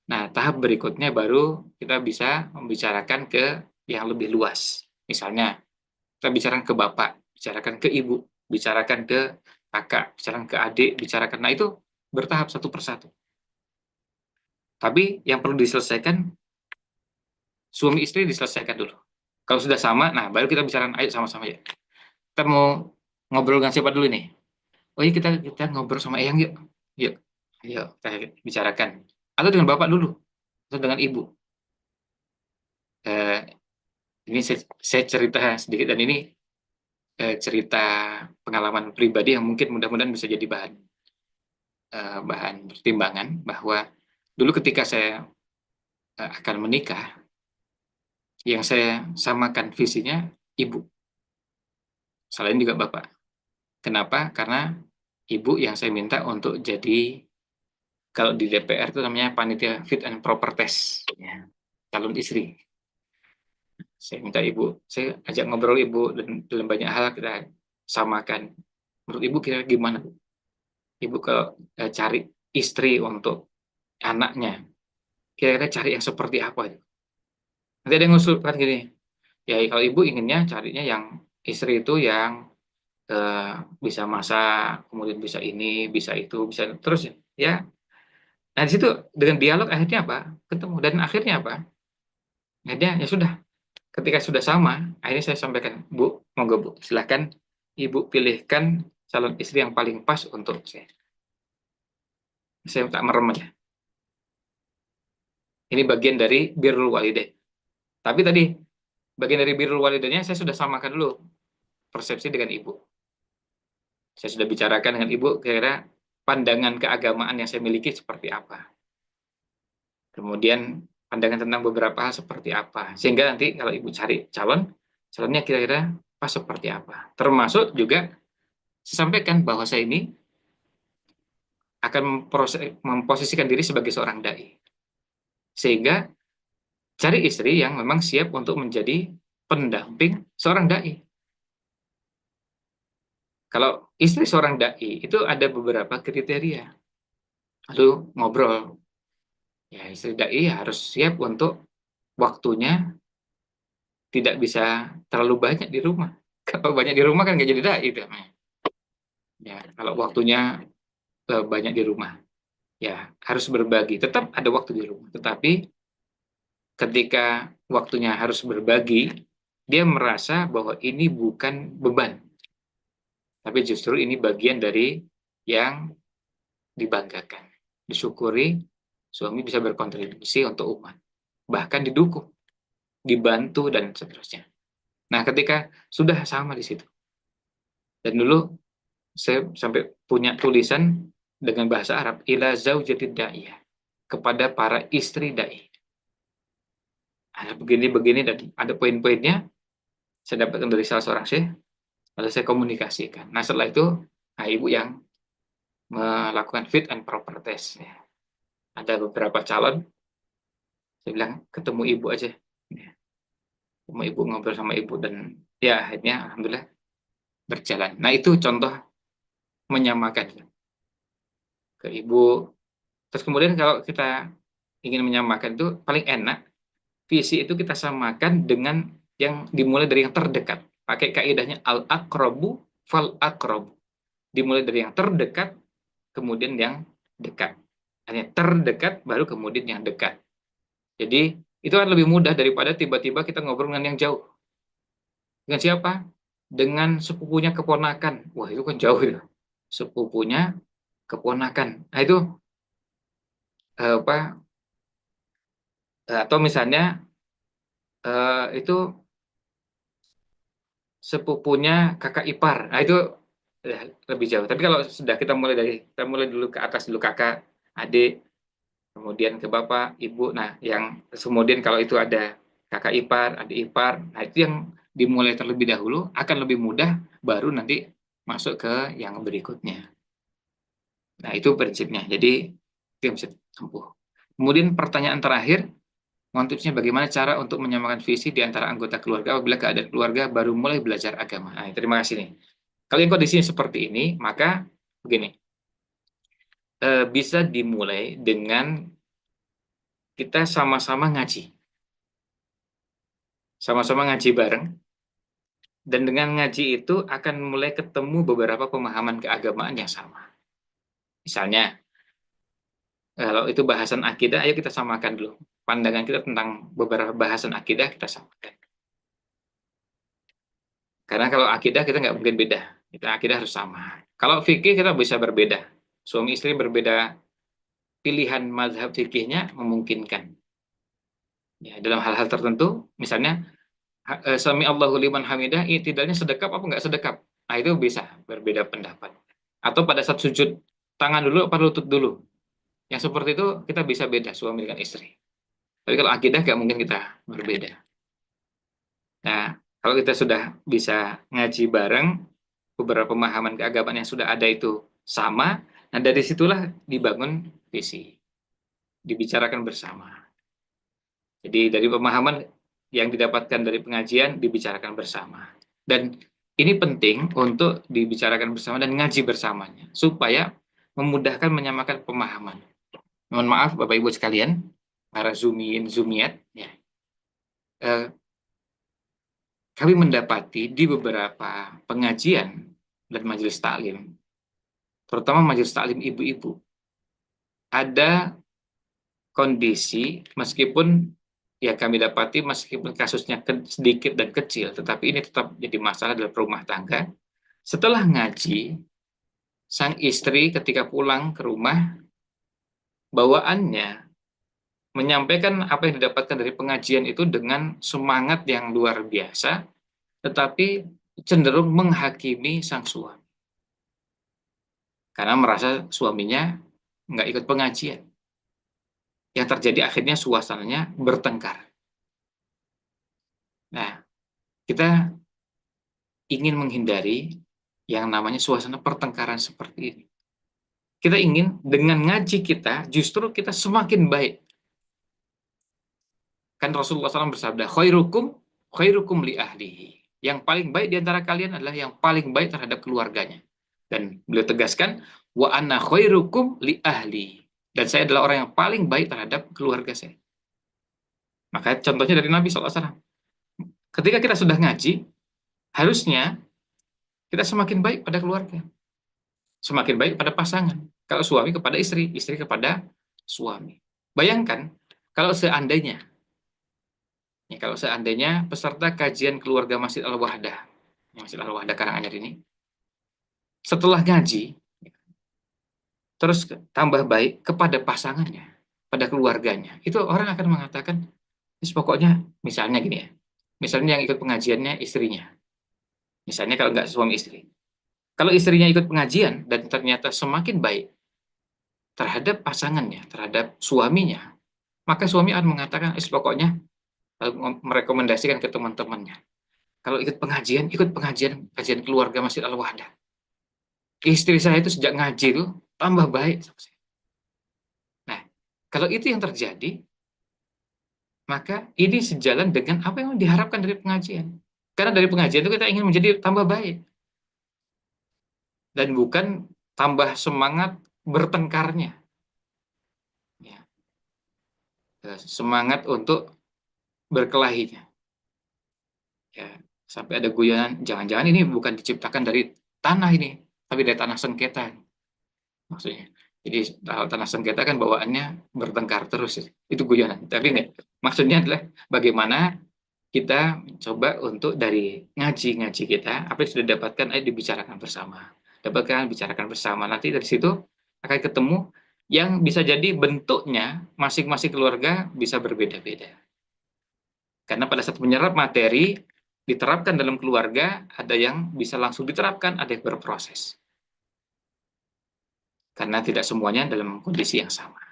Nah, tahap berikutnya baru kita bisa membicarakan ke yang lebih luas. Misalnya, kita bicarakan ke bapak, bicarakan ke ibu, bicarakan ke kakak, bicarakan ke adik, bicarakan. Nah, itu bertahap satu persatu. Tapi yang perlu diselesaikan, suami istri diselesaikan dulu. Kalau sudah sama, nah baru kita bicarakan, ayo sama-sama ya. Kita mau ngobrol dengan siapa dulu nih? Oh iya, kita ngobrol sama eyang yuk. Yuk, ayo kita bicarakan. Atau dengan bapak dulu, atau dengan ibu. Ini saya cerita sedikit, dan ini cerita pengalaman pribadi yang mungkin mudah-mudahan bisa jadi bahan pertimbangan, bahwa dulu ketika saya akan menikah, yang saya samakan visinya ibu, selain juga bapak. Kenapa? Karena ibu yang saya minta untuk jadi, kalau di DPR itu namanya panitia fit and proper test, ya, calon istri. Saya minta ibu, saya ajak ngobrol ibu, dan dalam banyak hal kita samakan. Menurut ibu kira-kira gimana? Ibu kalau cari istri untuk anaknya, kira-kira cari yang seperti apa? Nanti ada yang ngusulkan gini, ya kalau ibu inginnya carinya yang istri itu yang bisa masak, kemudian bisa ini, bisa itu, bisa terus ya. Nah di situ dengan dialog akhirnya apa? Ketemu, dan akhirnya apa? Akhirnya ya sudah. Ketika sudah sama, akhirnya saya sampaikan, Bu, monggo Bu, silahkan Ibu pilihkan calon istri yang paling pas untuk saya. Saya tak merem aja. Ini bagian dari birrul walidain. Tapi tadi, bagian dari birrul walidainnya saya sudah samakan dulu persepsi dengan ibu. Saya sudah bicarakan dengan ibu kira-kira pandangan keagamaan yang saya miliki seperti apa. Kemudian pandangan tentang beberapa hal seperti apa. Sehingga nanti kalau ibu cari calonnya kira-kira pas seperti apa. Termasuk juga saya sampaikan bahwa saya ini akan memposisikan diri sebagai seorang dai. Sehingga cari istri yang memang siap untuk menjadi pendamping seorang dai. Kalau istri seorang dai itu ada beberapa kriteria. Lalu ngobrol. Ya, istri dai harus siap untuk waktunya tidak bisa terlalu banyak di rumah. Kalau banyak di rumah kan nggak jadi dai. Ya, kalau waktunya banyak di rumah, ya harus berbagi. Tetap ada waktu di rumah. Tetapi ketika waktunya harus berbagi, dia merasa bahwa ini bukan beban. Tapi justru ini bagian dari yang dibanggakan. Disyukuri, suami bisa berkontribusi untuk umat. Bahkan didukung, dibantu, dan seterusnya. Nah, ketika sudah sama di situ. Dan dulu saya sampai punya tulisan dengan bahasa Arab, ila zaujatid da'iyah, kepada para istri dai. Ada begini-begini, dan ada poin-poinnya. Saya dapatkan dari salah seorang syekh, lalu saya komunikasikan. Nah, setelah itu, ibu yang melakukan fit and proper test. Ya. Ada beberapa calon, saya bilang, ketemu ibu aja. Ya. Ketemu ibu, ngobrol sama ibu, dan ya akhirnya alhamdulillah berjalan. Nah, itu contoh menyamakan ke ibu. Terus kemudian kalau kita ingin menyamakan itu, paling enak, visi itu kita samakan dengan yang dimulai dari yang terdekat. Pakai kaidahnya al-aqrabu fal-aqrabu. Dimulai dari yang terdekat, kemudian yang dekat. Hanya terdekat, baru kemudian yang dekat. Jadi, itu kan lebih mudah daripada tiba-tiba kita ngobrol dengan yang jauh. Dengan siapa? Dengan sepupunya keponakan. Wah, itu kan jauh ya. Sepupunya keponakan. Nah itu apa? Atau misalnya itu sepupunya kakak ipar. Nah itu lebih jauh. Tapi kalau sudah kita mulai dulu ke atas dulu, kakak, adik, kemudian ke bapak, ibu. Nah, yang kemudian kalau itu ada kakak ipar, adik ipar, nah itu yang dimulai terlebih dahulu akan lebih mudah, baru nanti masuk ke yang berikutnya. Nah, itu prinsipnya. Jadi itu yang bisa ditempuh. Kemudian pertanyaan terakhir, mohon tipsnya bagaimana cara untuk menyamakan visi di antara anggota keluarga apabila keadaan keluarga baru mulai belajar agama. Nah, terima kasih nih. Kalau yang kondisinya seperti ini, maka begini, bisa dimulai dengan kita sama-sama ngaji. Sama-sama ngaji bareng, dan dengan ngaji itu akan mulai ketemu beberapa pemahaman keagamaan yang sama. Misalnya, kalau itu bahasan akidah, ayo kita samakan dulu. Pandangan kita tentang beberapa bahasan akidah kita samakan. Karena kalau akidah kita nggak mungkin beda. Kita akidah harus sama. Kalau fikih kita bisa berbeda. Suami istri berbeda pilihan mazhab fikihnya memungkinkan. Ya, dalam hal-hal tertentu, misalnya sami Allahu liman hamidah, tidaknya sedekap apa nggak sedekap. Nah itu bisa berbeda pendapat. Atau pada saat sujud, tangan dulu apa lutut dulu. Yang seperti itu kita bisa beda suami dengan istri. Tapi kalau akidah nggak mungkin kita berbeda. Nah, kalau kita sudah bisa ngaji bareng, beberapa pemahaman keagamaan yang sudah ada itu sama, nah dari situlah dibangun visi, dibicarakan bersama. Jadi dari pemahaman yang didapatkan dari pengajian dibicarakan bersama. Dan ini penting untuk dibicarakan bersama dan ngaji bersamanya, supaya memudahkan menyamakan pemahaman. Mohon maaf Bapak Ibu sekalian, para zumiin, zumiat, ya. Kami mendapati di beberapa pengajian dan majelis taklim, terutama majelis taklim ibu-ibu, ada kondisi meskipun ya kami dapati meskipun kasusnya sedikit dan kecil, tetapi ini tetap jadi masalah dalam rumah tangga. Setelah ngaji, sang istri ketika pulang ke rumah, bawaannya menyampaikan apa yang didapatkan dari pengajian itu dengan semangat yang luar biasa, tetapi cenderung menghakimi sang suami. Karena merasa suaminya nggak ikut pengajian. Yang terjadi akhirnya suasananya bertengkar. Nah, kita ingin menghindari yang namanya suasana pertengkaran seperti ini. Kita ingin dengan ngaji kita, justru kita semakin baik. Kan Rasulullah SAW bersabda, khairukum li ahlihi. Yang paling baik di antara kalian adalah yang paling baik terhadap keluarganya. Dan beliau tegaskan, wa anna khairukum li ahli. Dan saya adalah orang yang paling baik terhadap keluarga saya. Maka contohnya dari Nabi SAW. Ketika kita sudah ngaji, harusnya kita semakin baik pada keluarga. Semakin baik pada pasangan. Kalau suami kepada istri, istri kepada suami. Bayangkan, kalau seandainya peserta kajian keluarga Masjid Al-Wahdah, Masjid Al-Wahdah Karanganyar ini, setelah ngaji, terus tambah baik kepada pasangannya, pada keluarganya, itu orang akan mengatakan, pokoknya misalnya gini ya, misalnya yang ikut pengajiannya istrinya, misalnya kalau nggak suami istri, kalau istrinya ikut pengajian dan ternyata semakin baik terhadap pasangannya, terhadap suaminya, maka suami akan mengatakan, pokoknya merekomendasikan ke teman-temannya, kalau ikut pengajian kajian keluarga Masjid Al-Wahdah. Istri saya itu sejak ngaji itu tambah baik. Nah, kalau itu yang terjadi, maka ini sejalan dengan apa yang diharapkan dari pengajian. Karena dari pengajian itu kita ingin menjadi tambah baik. Dan bukan tambah semangat bertengkarnya. Ya. Semangat untuk berkelahinya. Ya, sampai ada guyonan, jangan-jangan ini bukan diciptakan dari tanah ini, tapi dari tanah sengketa. Maksudnya. Jadi tanah sengketa kan bawaannya bertengkar terus. Itu guyonan. Tapi enggak. Maksudnya adalah bagaimana kita coba untuk dari ngaji-ngaji kita, apa yang sudah dapatkan, ayo dibicarakan bersama. Bicarakan bersama. Nanti dari situ akan ketemu yang bisa jadi bentuknya masing-masing keluarga bisa berbeda-beda. Karena pada saat menyerap materi, diterapkan dalam keluarga, ada yang bisa langsung diterapkan, ada yang berproses. Karena tidak semuanya dalam kondisi yang sama.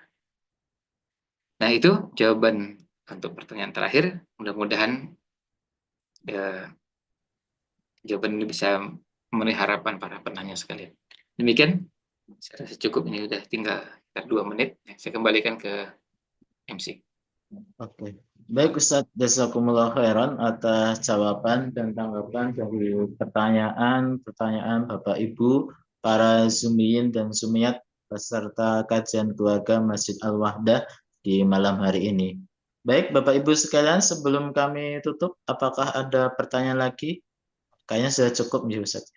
Nah, itu jawaban untuk pertanyaan terakhir. Mudah-mudahan jawaban ini bisa memenuhi harapan para penanya sekalian. Demikian, saya rasa cukup, ini sudah tinggal 2 menit. Saya kembalikan ke MC. Oke. Baik Ustadz, jazakumullah khairan atas jawaban dan tanggapan dari pertanyaan Bapak Ibu, para Zumiyin dan Zumiyat peserta kajian keluarga Masjid Al-Wahdah di malam hari ini. Baik Bapak Ibu sekalian, sebelum kami tutup, apakah ada pertanyaan lagi? Kayaknya sudah cukup nih Ustadz.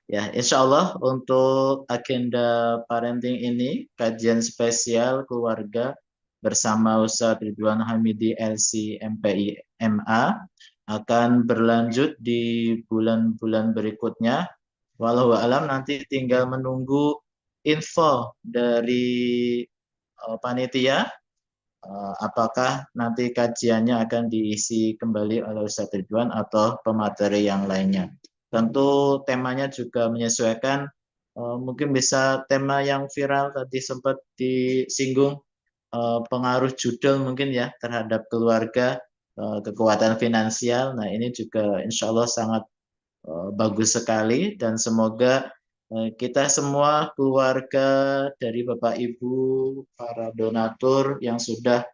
Ya, insya Allah untuk agenda parenting ini, kajian spesial keluarga bersama Ustadz Ridwan Hamidi LC MPI MA akan berlanjut di bulan-bulan berikutnya. Walau alam nanti tinggal menunggu info dari panitia, apakah nanti kajiannya akan diisi kembali oleh Ustadz Ridwan atau pemateri yang lainnya. Tentu temanya juga menyesuaikan, mungkin bisa tema yang viral tadi sempat disinggung, pengaruh judul mungkin ya terhadap keluarga, kekuatan finansial. Nah ini juga insya Allah sangat bagus sekali, dan semoga kita semua keluarga dari Bapak Ibu, para donatur yang sudah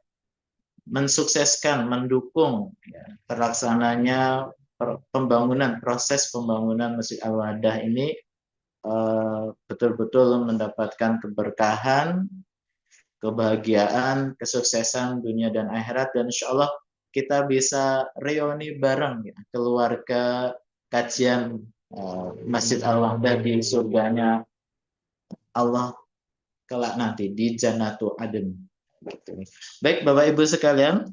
mensukseskan, mendukung ya, terlaksananya proses pembangunan Masjid Al-Wahdah ini betul-betul mendapatkan keberkahan, kebahagiaan, kesuksesan dunia dan akhirat, dan insya Allah kita bisa reuni bareng ya, keluarga kajian Masjid Al-Wahdah di surganya Allah kelak nanti di Jannatul Adn. Baik Bapak Ibu sekalian,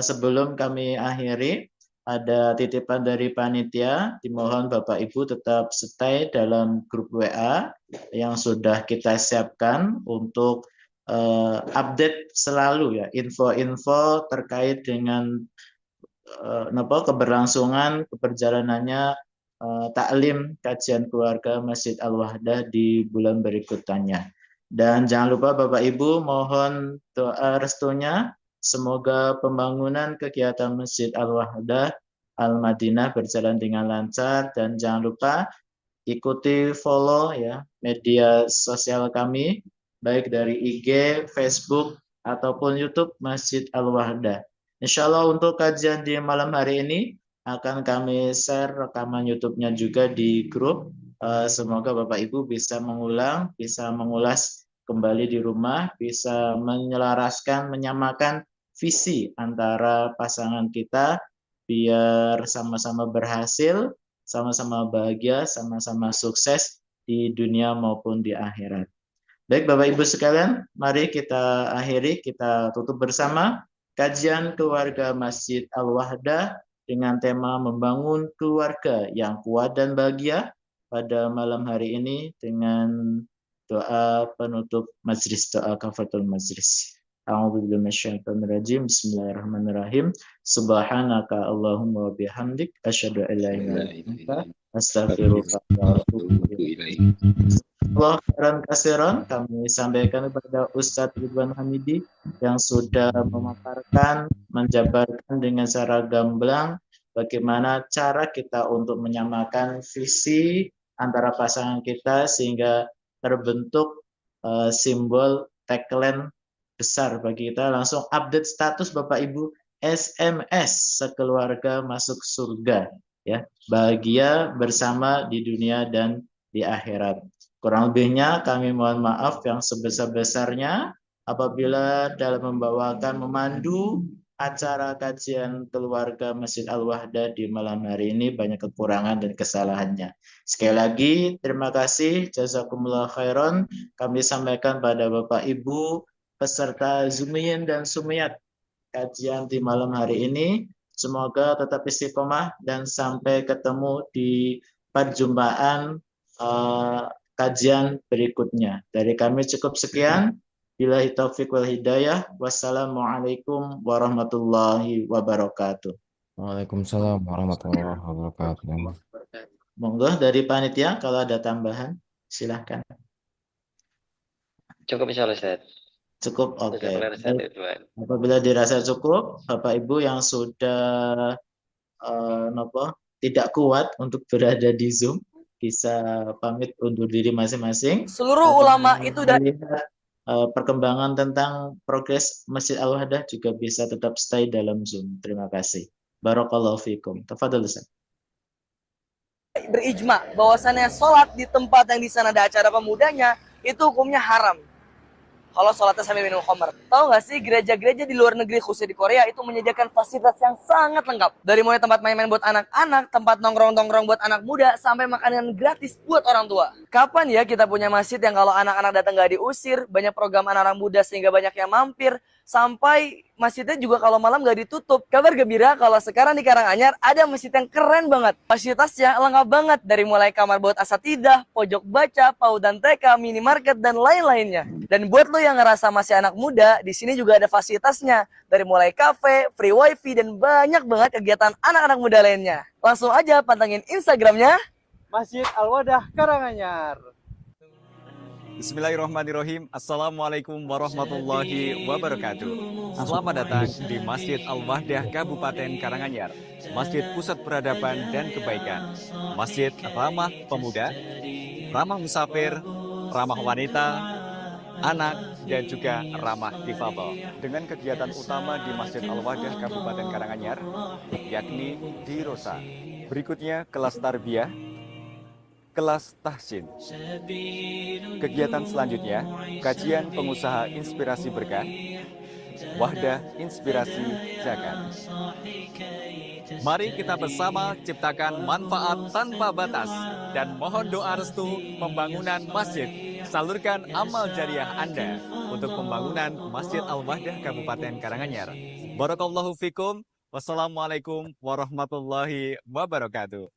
sebelum kami akhiri, ada titipan dari panitia, dimohon Bapak Ibu tetap stay dalam grup WA yang sudah kita siapkan untuk update selalu ya, info-info terkait dengan keberlangsungan, keberjalanannya taklim kajian keluarga Masjid Al-Wahdah di bulan berikutnya. Dan jangan lupa Bapak Ibu, mohon doa restunya, semoga pembangunan kegiatan Masjid Al-Wahdah Al-Madinah berjalan dengan lancar, dan jangan lupa ikuti follow ya media sosial kami, baik dari IG, Facebook, ataupun YouTube Masjid Al-Wahdah. Insya Allah untuk kajian di malam hari ini akan kami share rekaman YouTube-nya juga di grup. Semoga Bapak Ibu bisa mengulang, bisa mengulas kembali di rumah, bisa menyelaraskan, menyamakan visi antara pasangan kita biar sama-sama berhasil, sama-sama bahagia, sama-sama sukses di dunia maupun di akhirat. Baik Bapak Ibu sekalian, mari kita akhiri, kita tutup bersama kajian keluarga Masjid Al-Wahdah dengan tema membangun keluarga yang kuat dan bahagia pada malam hari ini dengan doa penutup majlis, doa kafaratul majlis. A'udzu billahi minasyaitonir rajim. Bismillahirrahmanirrahim. Subhanaka Allahumma wa bihamdik asyhadu an la ilaha illa anta astaghfiruka wa atubu ilaik. Allah khairan kasiran kami sampaikan kepada Ustadz Ridwan Hamidi yang sudah memaparkan, menjabarkan dengan cara gamblang bagaimana cara kita untuk menyamakan visi antara pasangan kita sehingga terbentuk simbol tagline besar bagi kita. Langsung update status Bapak Ibu, SMS sekeluarga masuk surga ya, bahagia bersama di dunia dan di akhirat. Kurang lebihnya kami mohon maaf yang sebesar-besarnya apabila dalam membawakan, memandu acara kajian keluarga Masjid Al-Wahdah di malam hari ini banyak kekurangan dan kesalahannya. Sekali lagi terima kasih, jazakumullah khairan kami sampaikan pada Bapak Ibu peserta Zumiyin dan Sumiyat kajian di malam hari ini. Semoga tetap istiqomah dan sampai ketemu di perjumpaan kajian berikutnya. Dari kami cukup sekian. Billahi taufiq wal hidayah. Wassalamualaikum warahmatullahi wabarakatuh. Waalaikumsalam warahmatullahi wabarakatuh. Monggo dari panitia kalau ada tambahan silahkan. Cukup insya Allah, Ustaz. Cukup, oke. Jazakallah Ustaz, Ridwan. Apabila dirasa cukup, Bapak Ibu yang sudah tidak kuat untuk berada di Zoom bisa pamit undur diri masing-masing. Seluruh ulama itu perkembangan tentang progres Masjid Al-Wahdah juga bisa tetap stay dalam Zoom. Terima kasih. Barakallahu fikum. Tafadhal Ustaz. berijma bahwasannya sholat di tempat yang di sana ada acara pemudanya itu hukumnya haram. Kalau sholatnya sambil minum khamar. Tahu nggak sih gereja-gereja di luar negeri khususnya di Korea itu menyediakan fasilitas yang sangat lengkap. Dari mulai tempat main-main buat anak-anak, tempat nongkrong-nongkrong buat anak muda, sampai makanan gratis buat orang tua. Kapan ya kita punya masjid yang kalau anak-anak datang nggak diusir, banyak program anak-anak muda sehingga banyak yang mampir, sampai masjidnya juga kalau malam nggak ditutup. Kabar gembira kalau sekarang di Karanganyar ada masjid yang keren banget. Fasilitasnya lengkap banget dari mulai kamar buat asatidah, pojok baca, paudan TK, minimarket dan lain-lainnya. Dan buat lo yang ngerasa masih anak muda, di sini juga ada fasilitasnya dari mulai kafe, free wifi dan banyak banget kegiatan anak-anak muda lainnya. Langsung aja pantengin Instagramnya Masjid Al-Wahdah Karanganyar. Bismillahirrahmanirrahim. Assalamualaikum warahmatullahi wabarakatuh. Selamat datang di Masjid Al-Wahdah Kabupaten Karanganyar, Masjid Pusat Peradaban dan Kebaikan, Masjid ramah pemuda, ramah musafir, ramah wanita, anak, dan juga ramah difabel. Dengan kegiatan utama di Masjid Al-Wahdah Kabupaten Karanganyar, yakni di Rosa. Berikutnya kelas tarbiyah, kelas tahsin. Kegiatan selanjutnya, kajian pengusaha inspirasi berkah, Wahdah Inspirasi Zakat. Mari kita bersama ciptakan manfaat tanpa batas dan mohon doa restu pembangunan masjid. Salurkan amal jariah Anda untuk pembangunan Masjid Al-Wahdah Kabupaten Karanganyar. Barakallahu fikum. Wassalamualaikum warahmatullahi wabarakatuh.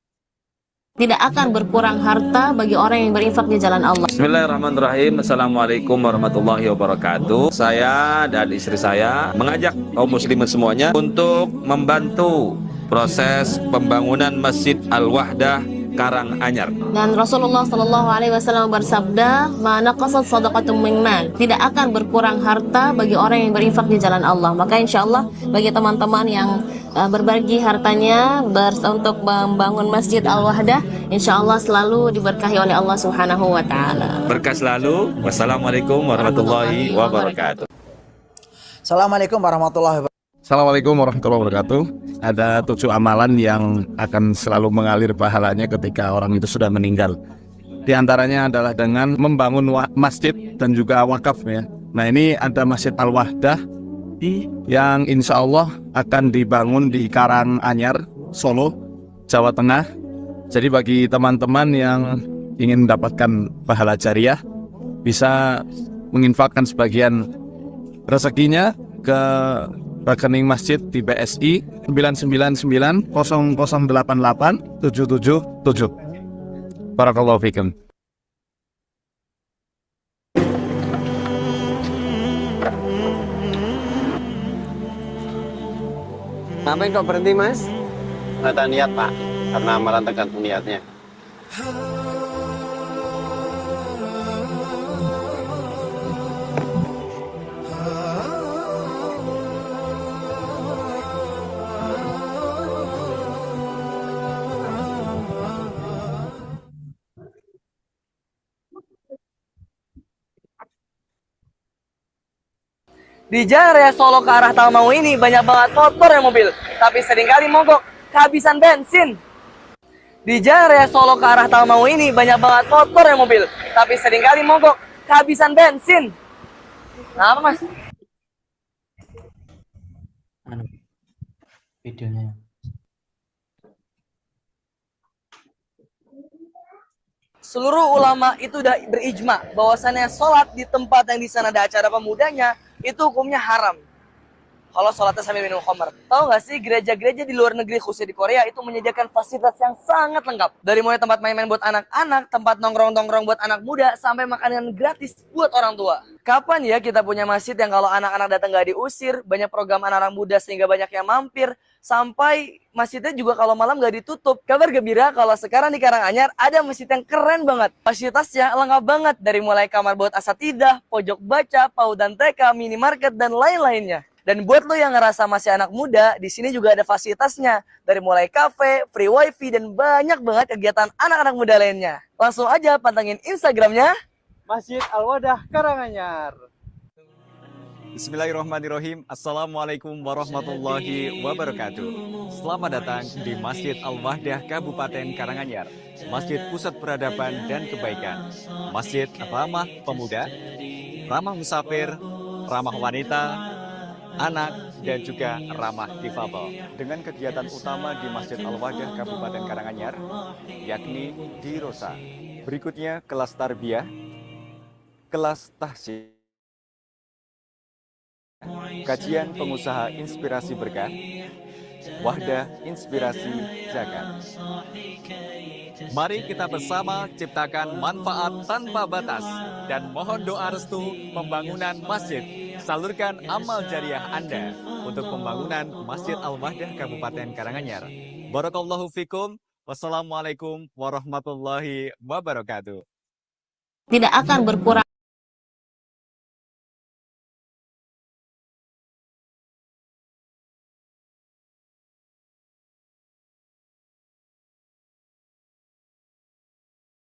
Tidak akan berkurang harta bagi orang yang berinfak di jalan Allah. Bismillahirrahmanirrahim. Assalamualaikum warahmatullahi wabarakatuh. Saya dan istri saya mengajak kaum muslimin semuanya untuk membantu proses pembangunan Masjid Al-Wahdah Karanganyar. Dan Rasulullah Shallallahu Alaihi Wasallam bersabda, "Mana qasad sadaqatum min mal." Tidak akan berkurang harta bagi orang yang berinfak di jalan Allah. Maka insya Allah bagi teman-teman yang berbagi hartanya untuk membangun Masjid Al-Wahdah, insya Allah selalu diberkahi oleh Allah Subhanahu Wa Taala. Berkah selalu. Wassalamualaikum warahmatullahi wabarakatuh. Assalamualaikum warahmatullahi wabarakatuh. Assalamualaikum warahmatullahi wabarakatuh. Ada 7 amalan yang akan selalu mengalir pahalanya ketika orang itu sudah meninggal. Di antaranya adalah dengan membangun masjid dan juga wakaf ya. Nah ini ada Masjid Al-Wahdah yang insya Allah akan dibangun di Karanganyar, Solo, Jawa Tengah. Jadi bagi teman-teman yang ingin mendapatkan pahala jariah bisa menginfakkan sebagian rezekinya ke rekening masjid di BSI 999008877. Barakallahu fikum. Ngapain kok berhenti, Mas? Ada niat, Pak, karena amalan tergantung niatnya. di jalan raya Solo ke arah Tawangmangu ini banyak banget motor yang mobil, tapi seringkali mogok kehabisan bensin. Di jalan raya Solo ke arah Tawangmangu ini banyak banget motor yang mobil, tapi seringkali mogok kehabisan bensin. Nah, apa Mas? Videonya. Seluruh ulama itu udah berijma bahwasannya sholat di tempat yang di sana ada acara pemudanya itu hukumnya haram. kalau sholatnya sambil minum khamar. Tahu nggak sih gereja-gereja di luar negeri khususnya di Korea itu menyediakan fasilitas yang sangat lengkap. Dari mulai tempat main-main buat anak-anak, tempat nongkrong-nongkrong buat anak muda, sampai makanan gratis buat orang tua. Kapan ya kita punya masjid yang kalau anak-anak datang nggak diusir, banyak program anak-anak muda sehingga banyak yang mampir, sampai masjidnya juga kalau malam nggak ditutup. Kabar gembira kalau sekarang di Karanganyar ada masjid yang keren banget. Fasilitasnya lengkap banget dari mulai kamar buat asatidah, pojok baca, paudan TK, minimarket, dan lain-lainnya. Dan buat lo yang ngerasa masih anak muda, di sini juga ada fasilitasnya. Dari mulai kafe, free wifi, dan banyak banget kegiatan anak-anak muda lainnya. Langsung aja pantengin Instagramnya Masjid Al-Wadah Karanganyar. Bismillahirrahmanirrahim. Assalamualaikum warahmatullahi wabarakatuh. Selamat datang di Masjid Al-Wahdah Kabupaten Karanganyar, Masjid Pusat Peradaban dan Kebaikan, Masjid ramah pemuda, ramah musafir, ramah wanita, anak, dan juga ramah difabel. Dengan kegiatan utama di Masjid Al-Wahdah Kabupaten Karanganyar, yakni di Rosa. Berikutnya kelas tarbiyah, kelas tahsin, kajian pengusaha inspirasi berkah, Wahdah Inspirasi Zakat. Mari kita bersama ciptakan manfaat tanpa batas dan mohon doa restu pembangunan masjid. Salurkan amal jariah Anda untuk pembangunan Masjid Al-Wahdah Kabupaten Karanganyar. Barakallahu fikum. Wassalamualaikum warahmatullahi wabarakatuh. Tidak akan berkurang